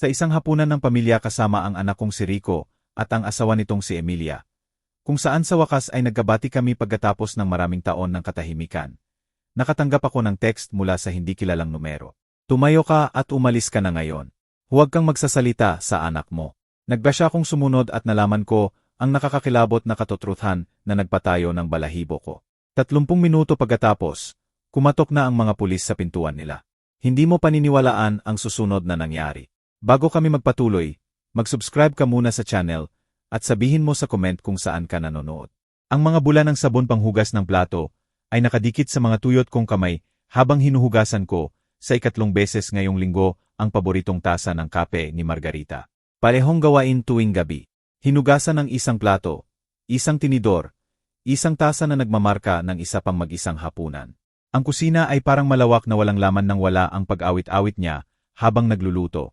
Sa isang hapunan ng pamilya kasama ang anak kong si Rico at ang asawa nitong si Emilia. Kung saan sa wakas ay nagkabati kami pagkatapos ng maraming taon ng katahimikan. Nakatanggap ako ng text mula sa hindi kilalang numero. Tumayo ka at umalis ka na ngayon. Huwag kang magsasalita sa anak mo. Nagbasya akong sumunod at nalaman ko ang nakakakilabot na katotruthan na nagpatayo ng balahibo ko. 30 minuto pagkatapos, kumatok na ang mga pulis sa pintuan nila. Hindi mo paniniwalaan ang susunod na nangyari. Bago kami magpatuloy, mag-subscribe ka muna sa channel at sabihin mo sa comment kung saan ka nanonood. Ang mga bula ng sabon panghugas ng plato ay nakadikit sa mga tuyot kong kamay habang hinuhugasan ko sa ikatlong beses ngayong linggo ang paboritong tasa ng kape ni Margarita. Parehong gawain tuwing gabi. Hinugasan ng isang plato, isang tinidor, isang tasa na nagmamarka ng isa pang mag-isang hapunan. Ang kusina ay parang malawak na walang laman nang wala ang pag-awit-awit niya habang nagluluto.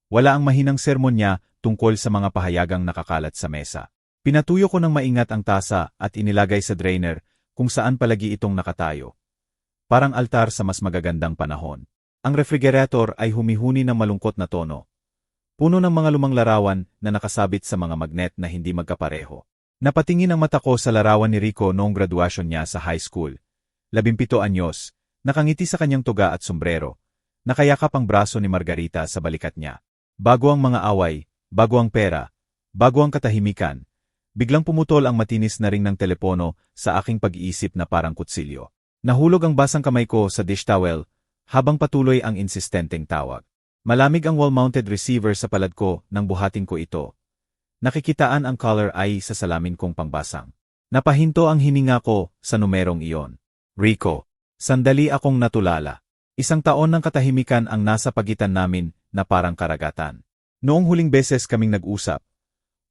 Wala ang mahinang sermon niya tungkol sa mga pahayagang nakakalat sa mesa. Pinatuyo ko ng maingat ang tasa at inilagay sa drainer kung saan palagi itong nakatayo. Parang altar sa mas magagandang panahon. Ang refrigerator ay humihuni ng malungkot na tono. Puno ng mga lumang larawan na nakasabit sa mga magnet na hindi magkapareho. Napatingin ang mata ko sa larawan ni Rico noong graduasyon niya sa high school. 17 anyos, nakangiti sa kanyang tuga at sombrero. Nakayakap ang braso ni Margarita sa balikat niya. Bago ang mga away, bago ang pera, bago ang katahimikan, biglang pumutol ang matinis na ring ng telepono sa aking pag-iisip na parang kutsilyo. Nahulog ang basang kamay ko sa dish towel habang patuloy ang insistenteng tawag. Malamig ang wall-mounted receiver sa palad ko nang buhatin ko ito. Nakikitaan ang caller ID sa salamin kong pangbasang. Napahinto ang hininga ko sa numerong iyon. Rico. Sandali akong natulala. 1 taon ng katahimikan ang nasa pagitan namin na parang karagatan. Noong huling beses kaming nag-usap,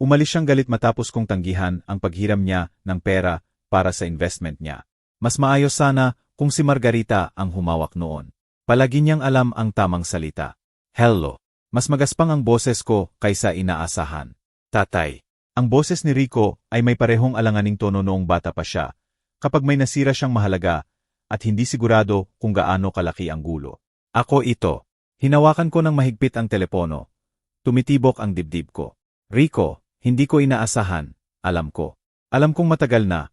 umalis siyang galit matapos kong tanggihan ang paghiram niya ng pera para sa investment niya. Mas maayos sana kung si Margarita ang humawak noon. Palagi niyang alam ang tamang salita. Hello. Mas magaspang ang boses ko kaysa inaasahan. Tatay. Ang boses ni Rico ay may parehong alanganing tono noong bata pa siya, kapag may nasira siyang mahalaga at hindi sigurado kung gaano kalaki ang gulo. Ako ito. Hinawakan ko ng mahigpit ang telepono. Tumitibok ang dibdib ko. Rico, hindi ko inaasahan. Alam ko. Alam kong matagal na.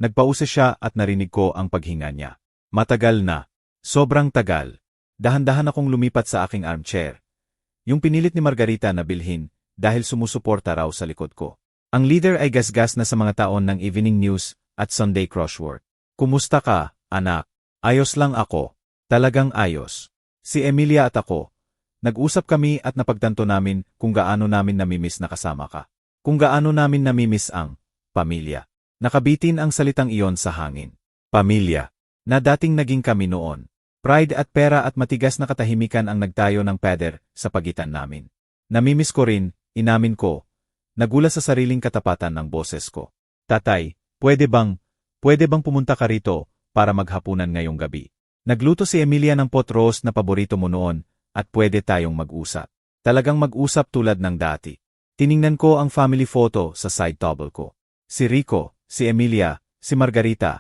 Nagpause siya at narinig ko ang paghinga niya. Matagal na. Sobrang tagal. Dahan-dahan akong lumipat sa aking armchair. Yung pinilit ni Margarita na bilhin dahil sumusuporta raw sa likod ko. Ang leader ay gasgas na sa mga taon ng evening news at Sunday crossword. Kumusta ka, anak? Ayos lang ako. Talagang ayos. Si Emilia at ako. Nag-usap kami at napagtanto namin kung gaano namin namimiss na kasama ka. Kung gaano namin namimiss ang pamilya. Nakabitin ang salitang iyon sa hangin. Pamilya. Na dating naging kami noon. Pride at pera at matigas na katahimikan ang nagtayo ng pader sa pagitan namin. Namimiss ko rin, inamin ko. Nagula sa sariling katapatan ng boses ko. Tatay, pwede bang pumunta ka rito para maghapunan ngayong gabi? Nagluto si Emilia ng pot roast na paborito mo noon at pwede tayong mag-usap. Talagang mag-usap tulad ng dati. Tiningnan ko ang family photo sa side table ko. Si Rico, si Emilia, si Margarita,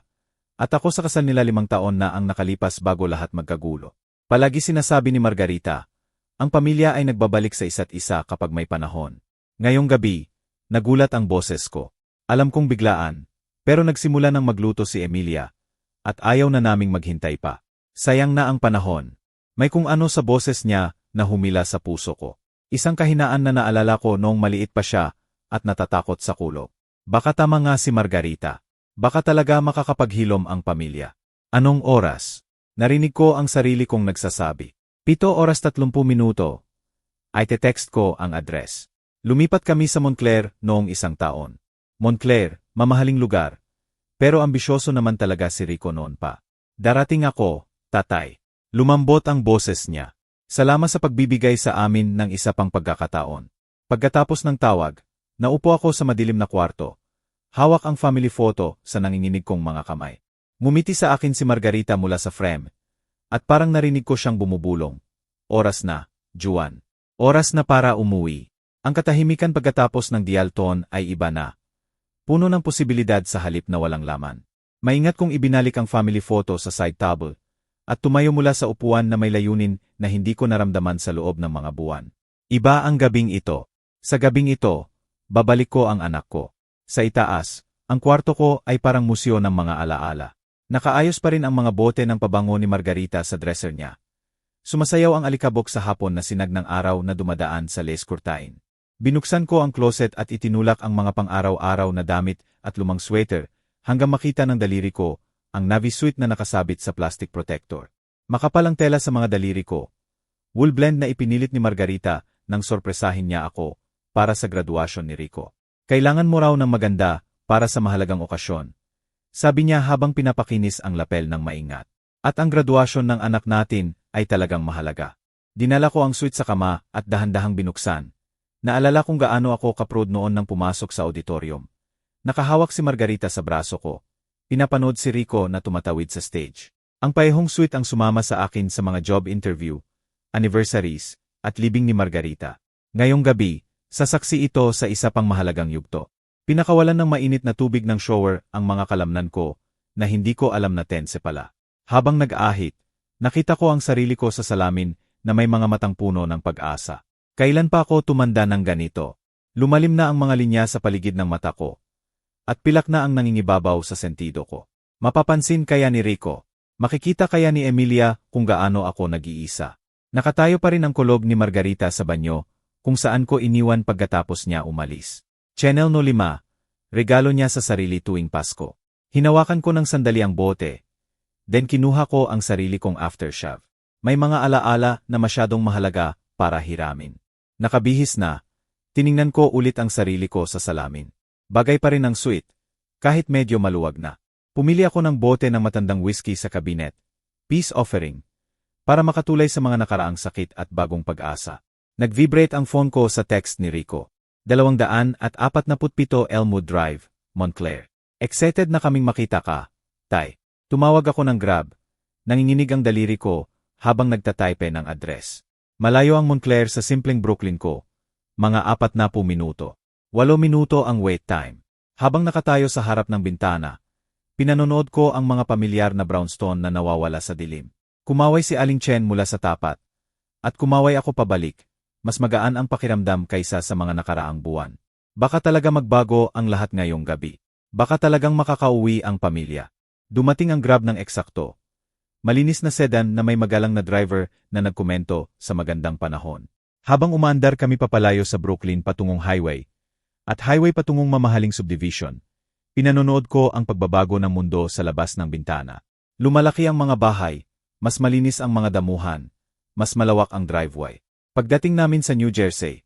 at ako sa kasal nila 5 taon na ang nakalipas bago lahat magkagulo. Palagi sinasabi ni Margarita, ang pamilya ay nagbabalik sa isa't isa kapag may panahon. Ngayong gabi, nagulat ang boses ko. Alam kong biglaan, pero nagsimula ng magluto si Emilia, at ayaw na naming maghintay pa. Sayang na ang panahon. May kung ano sa boses niya na humila sa puso ko. Isang kahinaan na naalala ko noong maliit pa siya at natatakot sa kulog. Baka tama nga si Margarita. Baka talaga makakapaghilom ang pamilya. Anong oras? Narinig ko ang sarili kong nagsasabi. 7:30. Ay te-text ko ang address. Lumipat kami sa Montclair noong 1 taon. Montclair, mamahaling lugar. Pero ambisyoso naman talaga si Rico noon pa. Darating ako, tatay. Lumambot ang boses niya. Salamat sa pagbibigay sa amin ng isa pang pagkakataon. Pagkatapos ng tawag, naupo ako sa madilim na kwarto. Hawak ang family photo sa nanginginig kong mga kamay. Ngumiti sa akin si Margarita mula sa frame. At parang narinig ko siyang bumubulong. Oras na, Juan. Oras na para umuwi. Ang katahimikan pagkatapos ng dial tone ay iba na. Puno ng posibilidad sa halip na walang laman. Maingat kong ibinalik ang family photo sa side table. At tumayo mula sa upuan na may layunin na hindi ko naramdaman sa loob ng mga buwan. Iba ang gabing ito. Sa gabing ito, babalik ko ang anak ko. Sa itaas, ang kwarto ko ay parang museo ng mga alaala. Nakaayos pa rin ang mga bote ng pabango ni Margarita sa dresser niya. Sumasayaw ang alikabok sa hapon na sinag ng araw na dumadaan sa lace curtain. Binuksan ko ang closet at itinulak ang mga pang-araw-araw na damit at lumang sweater hanggang makita ng daliri ko ang navy suit na nakasabit sa plastic protector. Makapal ang tela sa mga daliri ko. Wool blend na ipinilit ni Margarita nang sorpresahin niya ako para sa graduasyon ni Rico. Kailangan mo raw ng maganda para sa mahalagang okasyon. Sabi niya habang pinapakinis ang lapel ng maingat. At ang graduasyon ng anak natin ay talagang mahalaga. Dinala ko ang suit sa kama at dahan-dahang binuksan. Naalala kung gaano ako kaproud noon nang pumasok sa auditorium. Nakahawak si Margarita sa braso ko. Pinapanood si Rico na tumatawid sa stage. Ang paehong suit ang sumama sa akin sa mga job interview, anniversaries, at libing ni Margarita. Ngayong gabi, sasaksi ito sa isa pang mahalagang yugto. Pinakawalan ng mainit na tubig ng shower ang mga kalamnan ko na hindi ko alam na tense pala. Habang nag-ahit, nakita ko ang sarili ko sa salamin na may mga matang puno ng pag-asa. Kailan pa ako tumanda ng ganito? Lumalim na ang mga linya sa paligid ng mata ko. At pilak na ang nangingibabaw sa sentido ko. Mapapansin kaya ni Rico? Makikita kaya ni Emilia kung gaano ako nag-iisa? Nakatayo pa rin ang kulob ni Margarita sa banyo, kung saan ko iniwan pagkatapos niya umalis. Channel no 5, regalo niya sa sarili tuwing Pasko. Hinawakan ko ng sandali ang bote. Then kinuha ko ang sarili kong aftershave. May mga alaala na masyadong mahalaga para hiramin. Nakabihis na, tiningnan ko ulit ang sarili ko sa salamin. Bagay pa rin ang suit, kahit medyo maluwag na. Pumili ako ng bote ng matandang whiskey sa kabinet, peace offering, para makatulay sa mga nakaraang sakit at bagong pag-asa. Nag-vibrate ang phone ko sa text ni Rico. 247 Elmwood Drive, Montclair. Excited na kaming makita ka, Tay. Tumawag ako ng Grab. Nanginginig ang daliri ko habang nagtataype ng address. Malayo ang Montclair sa simpleng Brooklyn ko. Mga 40 minuto. 8 minuto ang wait time. Habang nakatayo sa harap ng bintana, pinanonood ko ang mga pamilyar na brownstone na nawawala sa dilim. Kumaway si Aling Chen mula sa tapat. At kumaway ako pabalik. Mas magaan ang pakiramdam kaysa sa mga nakaraang buwan. Baka talaga magbago ang lahat ngayong gabi. Baka talagang makakauwi ang pamilya. Dumating ang Grab ng eksakto. Malinis na sedan na may magalang na driver na nagkomento sa magandang panahon. Habang umaandar kami papalayo sa Brooklyn patungong highway, at highway patungong mamahaling subdivision, pinanonood ko ang pagbabago ng mundo sa labas ng bintana. Lumalaki ang mga bahay, mas malinis ang mga damuhan, mas malawak ang driveway. Pagdating namin sa New Jersey,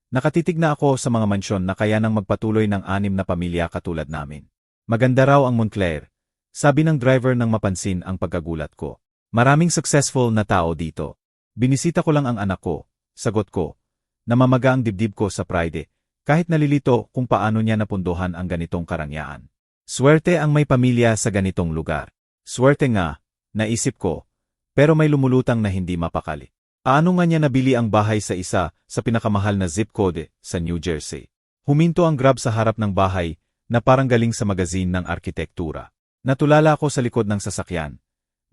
nakatitig na ako sa mga mansyon na kaya nang magpatuloy ng 6 na pamilya katulad namin. Maganda raw ang Montclair. Sabi ng driver nang mapansin ang pagkagulat ko. Maraming successful na tao dito. Binisita ko lang ang anak ko, sagot ko. Namamaga ang dibdib ko sa pride, kahit nalilito kung paano niya napunduhan ang ganitong karangyaan. Swerte ang may pamilya sa ganitong lugar. Swerte nga, naisip ko, pero may lumulutang na hindi mapakali. Aano nga niya nabili ang bahay sa isa sa pinakamahal na zip code sa New Jersey? Huminto ang Grab sa harap ng bahay na parang galing sa magazine ng arkitektura. Natulala ako sa likod ng sasakyan.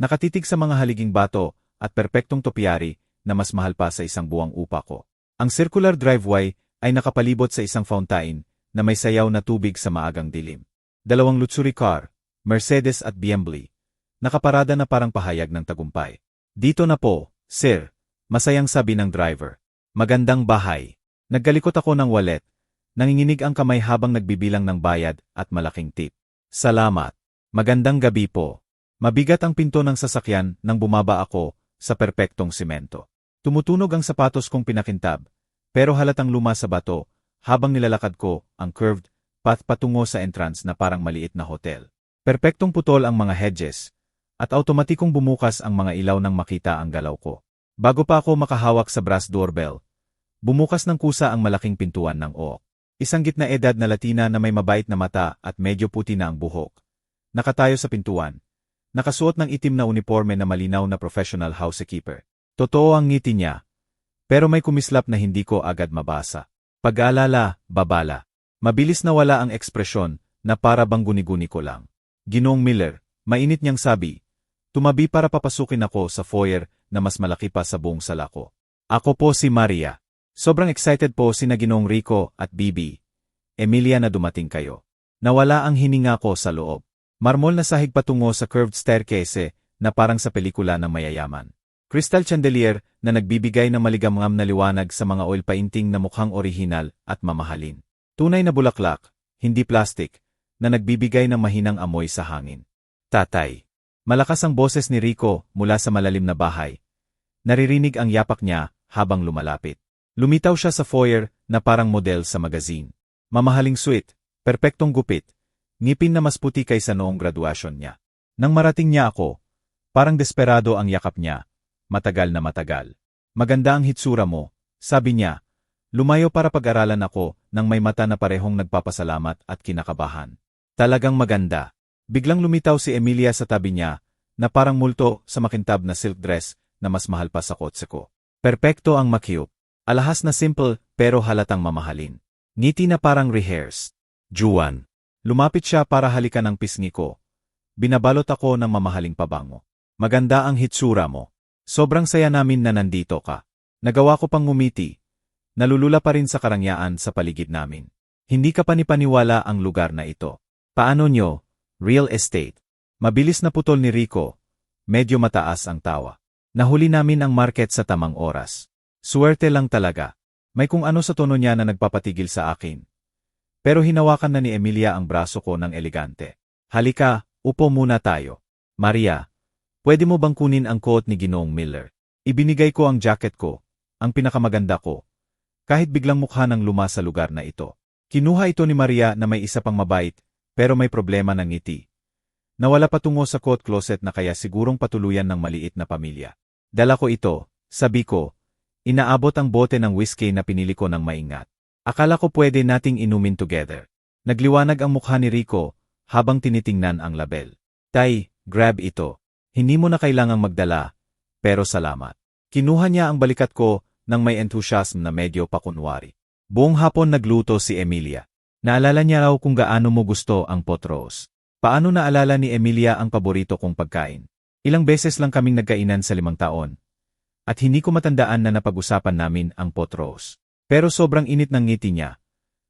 Nakatitig sa mga haliging bato at perpektong topyari na mas mahal pa sa isang buwang upa ko. Ang circular driveway ay nakapalibot sa isang fountain na may sayaw na tubig sa maagang dilim. 2 luxury car, Mercedes at BMW, nakaparada na parang pahayag ng tagumpay. Dito na po, sir, masayang sabi ng driver. Magandang bahay. Naggalikot ako ng wallet. Nanginginig ang kamay habang nagbibilang ng bayad at malaking tip. Salamat. Magandang gabi po. Mabigat ang pinto ng sasakyan nang bumaba ako sa perpektong simento. Tumutunog ang sapatos kong pinakintab, pero halatang luma sa bato habang nilalakad ko ang curved path patungo sa entrance na parang maliit na hotel. Perpektong putol ang mga hedges, at automatikong bumukas ang mga ilaw nang makita ang galaw ko. Bago pa ako makahawak sa brass doorbell, bumukas ng kusa ang malaking pintuan ng oak. Isang gitna edad na Latina na may mabait na mata at medyo puti na ang buhok. Nakatayo sa pintuan. Nakasuot ng itim na uniforme na malinaw na professional housekeeper. Totoo ang ngiti niya. Pero may kumislap na hindi ko agad mabasa. Pag-aalala, babala. Mabilis nawala ang ekspresyon na para bang guni-guni ko lang. Ginoong Miller, mainit niyang sabi. Tumabi para papasukin ako sa foyer na mas malaki pa sa buong sala ko. Ako po si Maria. Sobrang excited po sina Ginoong Rico at Bibi Emilia na dumating kayo. Nawala ang hininga ko sa loob. Marmol na sahig patungo sa curved staircase na parang sa pelikula ng mayayaman. Crystal chandelier na nagbibigay ng maligamgam na liwanag sa mga oil painting na mukhang orihinal at mamahalin. Tunay na bulaklak, hindi plastic, na nagbibigay ng mahinang amoy sa hangin. Tatay. Malakas ang boses ni Rico mula sa malalim na bahay. Naririnig ang yapak niya habang lumalapit. Lumitaw siya sa foyer na parang model sa magazine. Mamahaling suite, perpektong gupit, ngipin na mas puti kaysa noong graduation niya. Nang marating niya ako, parang desperado ang yakap niya, matagal na matagal. Maganda ang hitsura mo, sabi niya. Lumayo para pag-aralan ako nang may mata na parehong nagpapasalamat at kinakabahan. Talagang maganda. Biglang lumitaw si Emilia sa tabi niya, na parang multo sa makintab na silk dress na mas mahal pa sa kotse ko. Perpekto ang makiup. Alahas na simple pero halatang mamahalin. Ngiti na parang rehearsed. Juan. Lumapit siya para halikan ang pisngi ko. Binabalot ako ng mamahaling pabango. Maganda ang hitsura mo. Sobrang saya namin na nandito ka. Nagawa ko pang ngumiti. Nalulula pa rin sa karangyaan sa paligid namin. Hindi ka panipaniwala ang lugar na ito. Paano nyo? Real estate. Mabilis na putol ni Rico. Medyo mataas ang tawa. Nahuli namin ang market sa tamang oras. Suwerte lang talaga. May kung ano sa tono niya na nagpapatigil sa akin. Pero hinawakan na ni Emilia ang braso ko ng elegante. Halika, upo muna tayo. Maria, pwede mo bang kunin ang coat ni Ginoong Miller? Ibinigay ko ang jacket ko, ang pinakamaganda ko. Kahit biglang mukha ng luma sa lugar na ito. Kinuha ito ni Maria na may isa pang mabait, pero may problema ng ngiti. Nawala patungo sa coat closet na kaya sigurong patuluyan ng maliit na pamilya. Dala ko ito, sabi ko. Inaabot ang bote ng whiskey na pinili ko ng maingat. Akala ko pwede nating inumin together. Nagliwanag ang mukha ni Rico habang tinitingnan ang label. Tay, grab ito. Hindi mo na kailangang magdala, pero salamat. Kinuha niya ang balikat ko nang may enthusiasm na medyo pakunwari. Buong hapon nagluto si Emilia. Naalala niya raw kung gaano mo gusto ang pot roast. Paano naalala ni Emilia ang paborito kong pagkain? Ilang beses lang kaming nagkainan sa 5 taon. At hindi ko matandaan na napag-usapan namin ang pot roast. Pero sobrang init ng ngiti niya.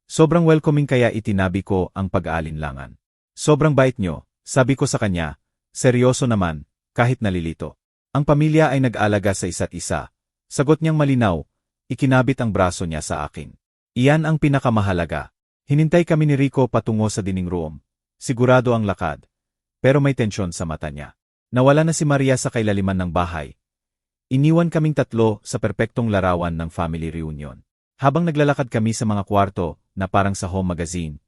Sobrang welcoming kaya itinabi ko ang pag-aalinlangan. Sobrang bait nyo, sabi ko sa kanya, seryoso naman, kahit nalilito. Ang pamilya ay nag-alaga sa isa't isa. Sagot niyang malinaw, ikinabit ang braso niya sa akin. Iyan ang pinakamahalaga. Hinintay kami ni Rico patungo sa dining room. Sigurado ang lakad. Pero may tensyon sa mata niya. Nawala na si Maria sa kailaliman ng bahay. Iniwan kaming tatlo sa perpektong larawan ng family reunion. Habang naglalakad kami sa mga kwarto na parang sa home magazine,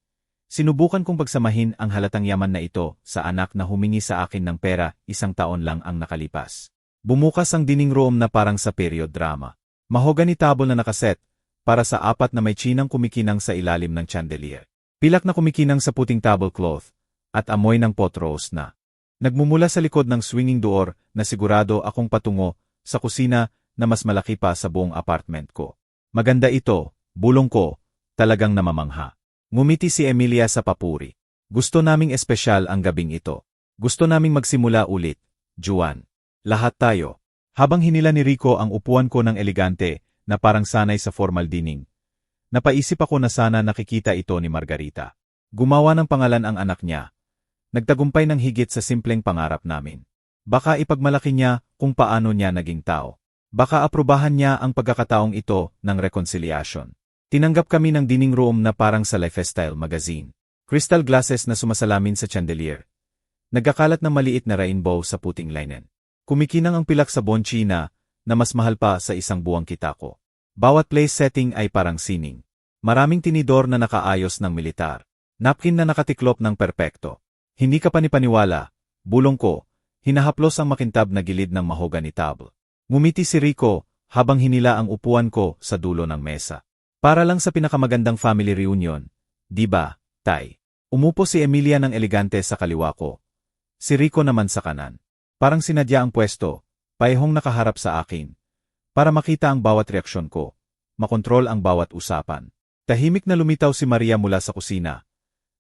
sinubukan kong pagsamahin ang halatang yaman na ito sa anak na humingi sa akin ng pera 1 taon lang ang nakalipas. Bumukas ang dining room na parang sa period drama. Mahogany table na nakaset para sa 4 na may chinang kumikinang sa ilalim ng chandelier. Pilak na kumikinang sa puting tablecloth at amoy ng pot roast na. Nagmumula sa likod ng swinging door na sigurado akong patungo sa kusina na mas malaki pa sa buong apartment ko. Maganda ito, bulong ko, talagang namamangha. Ngumiti si Emilia sa papuri. Gusto naming espesyal ang gabing ito. Gusto naming magsimula ulit, Juan. Lahat tayo. Habang hinila ni Rico ang upuan ko ng elegante na parang sanay sa formal dining, napaisip ako na sana nakikita ito ni Margarita. Gumawa ng pangalan ang anak niya. Nagtagumpay ng higit sa simpleng pangarap namin. Baka ipagmalaki niya kung paano niya naging tao. Baka aprubahan niya ang pagkakataong ito ng reconciliation. Tinanggap kami ng dining room na parang sa lifestyle magazine. Crystal glasses na sumasalamin sa chandelier. Nagkakalat ng maliit na rainbow sa puting linen. Kumikinang ang pilak sa bonchina na mas mahal pa sa isang buwang kita ko. Bawat place setting ay parang sining. Maraming tinidor na nakaayos ng militar. Napkin na nakatiklop ng perpekto. Hindi ka panipaniwala, bulong ko. Hinahaplos ang makintab na gilid ng mahogany table. Ngumiti si Rico habang hinila ang upuan ko sa dulo ng mesa. Para lang sa pinakamagandang family reunion, di ba, Tay? Umupo si Emilia ng elegante sa kaliwa ko. Si Rico naman sa kanan. Parang sinadya ang pwesto, pahihong nakaharap sa akin. Para makita ang bawat reaksyon ko, makontrol ang bawat usapan. Tahimik na lumitaw si Maria mula sa kusina.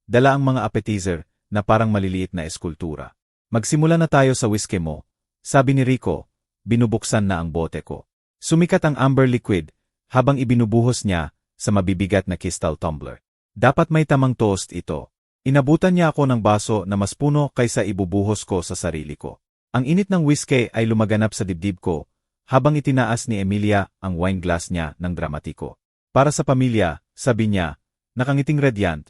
Dala ang mga appetizer na parang maliliit na eskultura. Magsimula na tayo sa whiskey mo, sabi ni Rico, binubuksan na ang bote ko. Sumikat ang amber liquid, habang ibinubuhos niya sa mabibigat na crystal tumbler. Dapat may tamang toast ito. Inabutan niya ako ng baso na mas puno kaysa ibubuhos ko sa sarili ko. Ang init ng whiskey ay lumaganap sa dibdib ko habang itinaas ni Emilia ang wine glass niya ng dramatiko. Para sa pamilya, sabi niya, nakangiting radiant,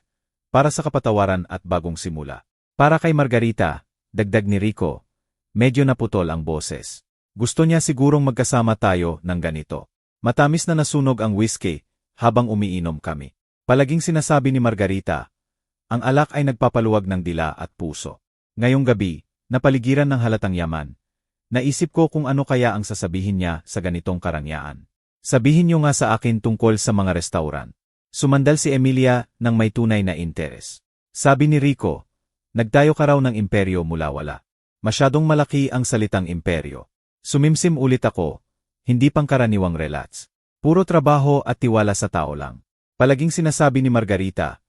para sa kapatawaran at bagong simula. Para kay Margarita, dagdag ni Rico, medyo naputol ang boses. Gusto niya sigurong magkasama tayo ng ganito. Matamis na nasunog ang whiskey habang umiinom kami. Palaging sinasabi ni Margarita, ang alak ay nagpapaluwag ng dila at puso. Ngayong gabi, napaligiran ng halatang yaman. Naisip ko kung ano kaya ang sasabihin niya sa ganitong karangyaan. Sabihin niyo nga sa akin tungkol sa mga restaurant. Sumandal si Emilia ng may tunay na interes. Sabi ni Rico, nagtayo ka raw ng imperyo mula wala. Masyadong malaki ang salitang imperyo. Sumimsim ulit ako, hindi pangkaraniwang relats. Puro trabaho at tiwala sa tao lang. Palaging sinasabi ni Margarita,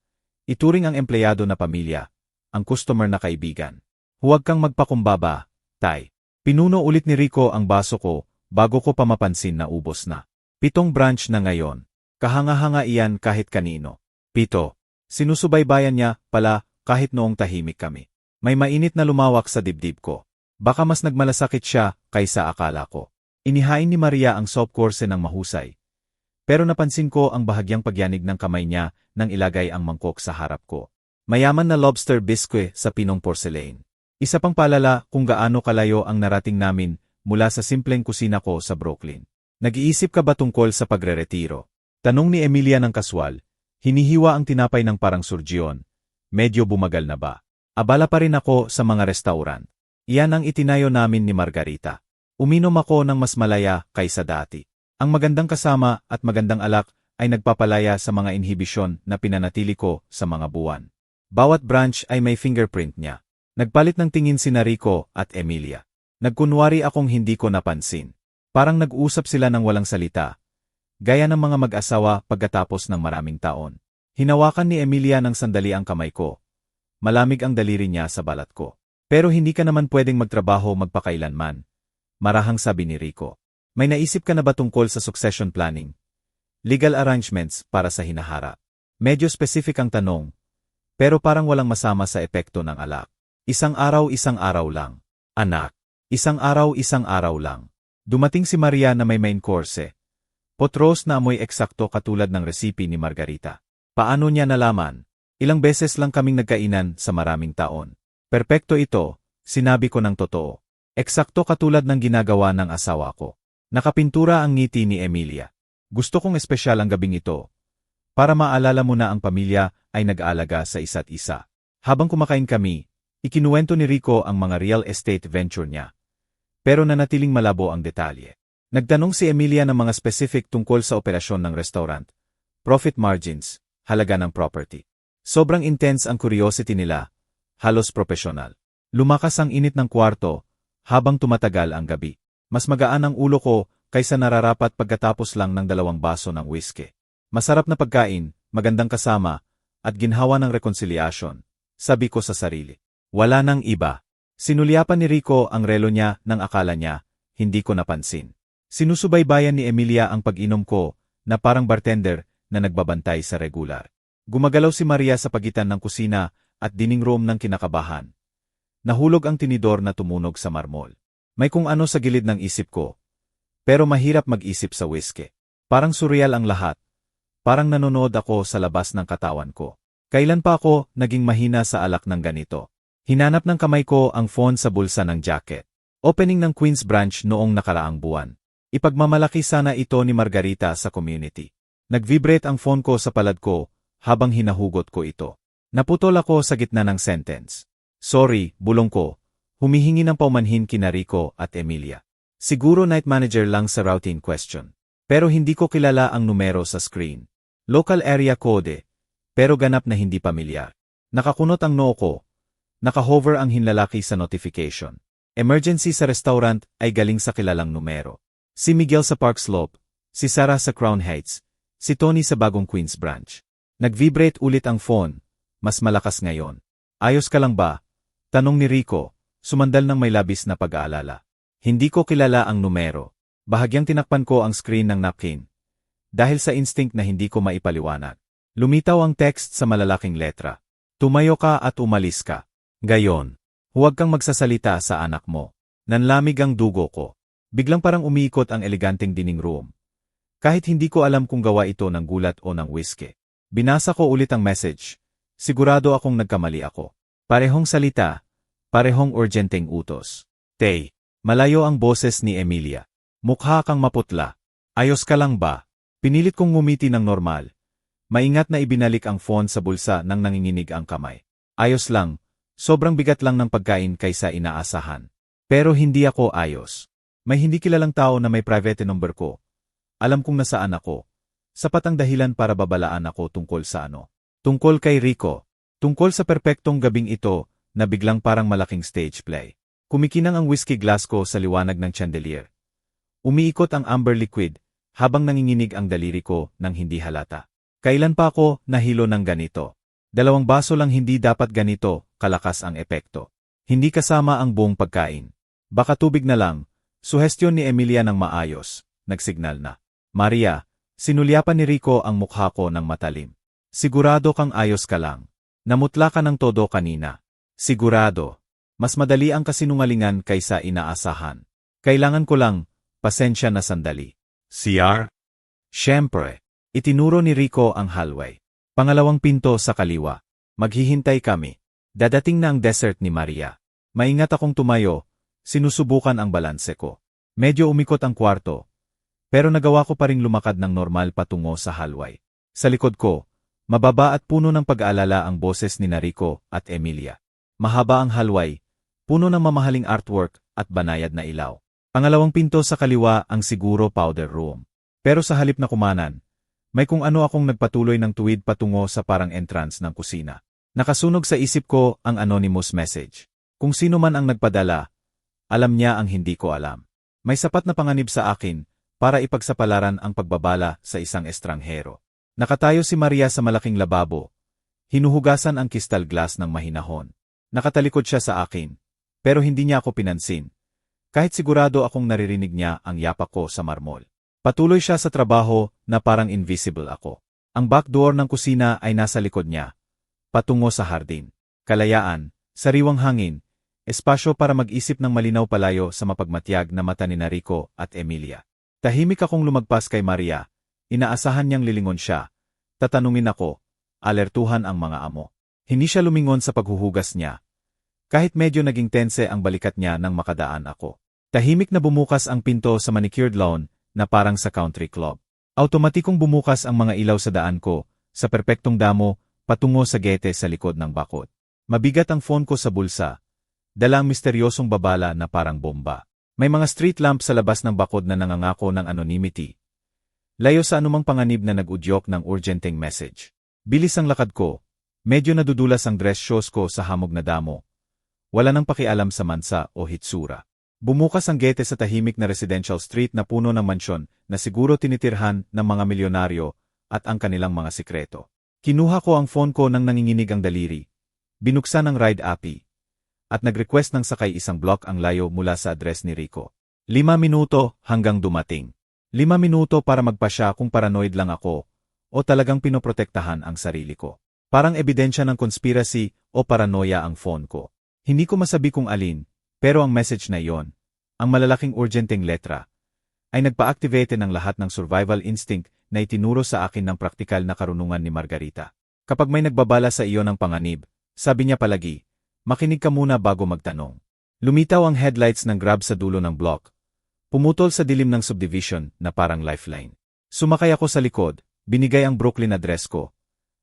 ituring ang empleyado na pamilya, ang customer na kaibigan. Huwag kang magpakumbaba, Tay. Pinuno ulit ni Rico ang baso ko bago ko pa mapansin na ubos na. 7 branch na ngayon. Kahanga-hanga iyan kahit kanino. 7. Sinusubaybayan niya pala kahit noong tahimik kami. May mainit na lumawak sa dibdib ko. Baka mas nagmalasakit siya kaysa akala ko. Inihain ni Maria ang soap course ng mahusay. Pero napansin ko ang bahagyang pagyanig ng kamay niya nang ilagay ang mangkok sa harap ko. Mayaman na lobster biscuit sa pinong porcelain. Isa pang palala kung gaano kalayo ang narating namin mula sa simpleng kusina ko sa Brooklyn. Nag-iisip ka ba tungkol sa pagreretiro? Tanong ni Emilia ng kaswal. Hinihiwa ang tinapay ng parang surgeon. Medyo bumagal na ba? Abala pa rin ako sa mga restaurant. Iyan ang itinayo namin ni Margarita. Uminom ako ng mas malaya kaysa dati. Ang magandang kasama at magandang alak ay nagpapalaya sa mga inhibisyon na pinanatili ko sa mga buwan. Bawat branch ay may fingerprint niya. Nagpalit ng tingin sina Rico at Emilia. Nagkunwari akong hindi ko napansin. Parang nag-usap sila ng walang salita. Gaya ng mga mag-asawa pagkatapos ng maraming taon. Hinawakan ni Emilia ng sandali ang kamay ko. Malamig ang daliri niya sa balat ko. Pero hindi ka naman pwedeng magtrabaho magpakailanman. Marahang sabi ni Rico. May naisip ka na ba tungkol sa succession planning? Legal arrangements para sa hinaharap. Medyo specific ang tanong. Pero parang walang masama sa epekto ng alak. Isang araw lang. Anak. Isang araw lang. Dumating si Maria na may main course. Potros na amoy eksakto katulad ng resipe ni Margarita. Paano niya nalaman? Ilang beses lang kaming nagkainan sa maraming taon. Perpekto ito, sinabi ko ng totoo. Eksakto katulad ng ginagawa ng asawa ko. Nakapintura ang ngiti ni Emilia. Gusto kong espesyal ang gabing ito. Para maalala mo na ang pamilya ay nag-aalaga sa isa't isa. Habang kumakain kami, ikinuwento ni Rico ang mga real estate venture niya. Pero nanatiling malabo ang detalye. Nagtanong si Emilia ng mga specific tungkol sa operasyon ng restaurant, profit margins, halaga ng property. Sobrang intense ang curiosity nila, halos profesional. Lumakas ang init ng kwarto habang tumatagal ang gabi. Mas magaan ang ulo ko kaysa nararapat pagkatapos lang ng 2 baso ng whiskey. Masarap na pagkain, magandang kasama, at ginhawa ng reconciliation, sabi ko sa sarili. Wala nang iba. Sinulyapan ni Rico ang relo niya nang akala niya, hindi ko napansin. Sinusubaybayan ni Emilia ang pag-inom ko na parang bartender na nagbabantay sa regular. Gumagalaw si Maria sa pagitan ng kusina at dining room ng kinakabahan. Nahulog ang tinidor na tumunog sa marmol. May kung ano sa gilid ng isip ko. Pero mahirap mag-isip sa whiskey. Parang surreal ang lahat. Parang nanonood ako sa labas ng katawan ko. Kailan pa ako naging mahina sa alak ng ganito? Hinanap ng kamay ko ang phone sa bulsa ng jacket. Opening ng Queens branch noong nakaraang buwan. Ipagmamalaki sana ito ni Margarita sa community. Nag-vibrate ang phone ko sa palad ko habang hinahugot ko ito. Naputol ako sa gitna ng sentence. Sorry, bulong ko. Humihingi ng paumanhin kina Rico at Emilia. Siguro night manager lang sa routine question. Pero hindi ko kilala ang numero sa screen. Local area code, pero ganap na hindi pamilyar. Nakakunot ang noo ko. Nakahover ang hinlalaki sa notification. Emergency sa restaurant ay galing sa kilalang numero. Si Miguel sa Park Slope, si Sarah sa Crown Heights, si Tony sa bagong Queens branch. Nag-vibrate ulit ang phone, mas malakas ngayon. Ayos ka lang ba? Tanong ni Rico. Sumandal ng may labis na pag-aalala. Hindi ko kilala ang numero. Bahagyang tinakpan ko ang screen ng napkin. dahil sa instinct na hindi ko maipaliwanag. Lumitaw ang text sa malalaking letra. Tumayo ka at umalis ka. Gayon, huwag kang magsasalita sa anak mo. Nanlamig ang dugo ko. Biglang parang umiikot ang eleganteng dining room. Kahit hindi ko alam kung gawa ito ng gulat o ng whiskey. Binasa ko ulit ang message. Sigurado akong nagkamali ako. Parehong salita, parehong urgenteng utos. Tay, malayo ang boses ni Emilia. Mukha kang maputla. Ayos ka lang ba? Pinilit kong ngumiti ng normal. Maingat na ibinalik ang phone sa bulsa nang nanginginig ang kamay. Ayos lang, sobrang bigat lang ng pagkain kaysa inaasahan. Pero hindi ako ayos. May hindi kilalang tao na may private number ko. Alam kong nasaan ako. Sapat ang dahilan para babalaan ako tungkol sa ano. Tungkol kay Rico. Tungkol sa perpektong gabing ito na biglang parang malaking stage play. Kumikinang ang whiskey glass ko sa liwanag ng chandelier. Umiikot ang amber liquid habang nanginginig ang daliri ko nang hindi halata. Kailan pa ako nahilo ng ganito? 2 baso lang hindi dapat ganito kalakas ang epekto. Hindi kasama ang buong pagkain. Baka tubig na lang. Suhestyon ni Emilia ng maayos. Nagsignal na. Maria, sinulyapan ni Rico ang mukha ko ng matalim. Sigurado kang ayos ka lang. Namutla ka ng todo kanina. Sigurado. Mas madali ang kasinungalingan kaysa inaasahan. Kailangan ko lang, pasensya na sandali. CR? Siyempre. Itinuro ni Rico ang hallway. Pangalawang pinto sa kaliwa. Maghihintay kami. Dadating na ang dessert ni Maria. Maingat akong tumayo. Sinusubukan ang balanse ko. Medyo umikot ang kwarto. Pero nagawa ko pa ring lumakad ng normal patungo sa hallway. Sa likod ko, mababa at puno ng pag-aalala ang boses ni Rico at Emilia. Mahaba ang hallway, puno ng mamahaling artwork at banayad na ilaw. Pangalawang pinto sa kaliwa ang siguro powder room. Pero sa halip na kumanan, may kung ano akong nagpatuloy ng tuwid patungo sa parang entrance ng kusina. Nakasunog sa isip ko ang anonymous message. Kung sino man ang nagpadala, alam niya ang hindi ko alam. May sapat na panganib sa akin para ipagsapalaran ang pagbabala sa isang estranghero. Nakatayo si Maria sa malaking lababo. Hinuhugasan ang crystal glass ng mahinahon. Nakatalikod siya sa akin, pero hindi niya ako pinansin. Kahit sigurado akong naririnig niya ang yapak ko sa marmol. Patuloy siya sa trabaho na parang invisible ako. Ang back door ng kusina ay nasa likod niya, patungo sa hardin. Kalayaan, sariwang hangin, espasyo para mag-isip ng malinaw palayo sa mapagmatyag na mata ni Rico at Emilia. Tahimik akong lumagpas kay Maria. Inaasahan niyang lilingon siya. Tatanungin ako, alertuhan ang mga amo. Hindi siya lumingon sa paghuhugas niya. Kahit medyo naging tense ang balikat niya nang makadaan ako. Tahimik na bumukas ang pinto sa manicured lawn na parang sa country club. Automatikong bumukas ang mga ilaw sa daan ko, sa perpektong damo, patungo sa gete sa likod ng bakod. Mabigat ang phone ko sa bulsa. Dala ang misteryosong babala na parang bomba. May mga street lamp sa labas ng bakod na nangangako ng anonymity. Layo sa anumang panganib na nag-udyok ng urgenteng message. Bilis ang lakad ko. Medyo nadudulas ang dress shoes ko sa hamog na damo. Wala nang pakialam sa mansa o hitsura. Bumukas ang gete sa tahimik na residential street na puno ng mansyon na siguro tinitirhan ng mga milyonaryo at ang kanilang mga sikreto. Kinuha ko ang phone ko nang nanginginig ang daliri. Binuksan ang ride appy. At nag-request ng sakay isang block ang layo mula sa address ni Rico. 5 minuto hanggang dumating. 5 minuto para magpasya kung paranoid lang ako o talagang pinoprotektahan ang sarili ko. Parang ebidensya ng conspiracy o paranoia ang phone ko. Hindi ko masabi kung alin, pero ang message na iyon, ang malalaking urgenteng letra, ay nagpa-activate ng lahat ng survival instinct na itinuro sa akin ng praktikal na karunungan ni Margarita. Kapag may nagbabala sa iyo ng panganib, sabi niya palagi, makinig ka muna bago magtanong. Lumitaw ang headlights ng Grab sa dulo ng block. Pumutol sa dilim ng subdivision na parang lifeline. Sumakay ako sa likod, binigay ang Brooklyn address ko,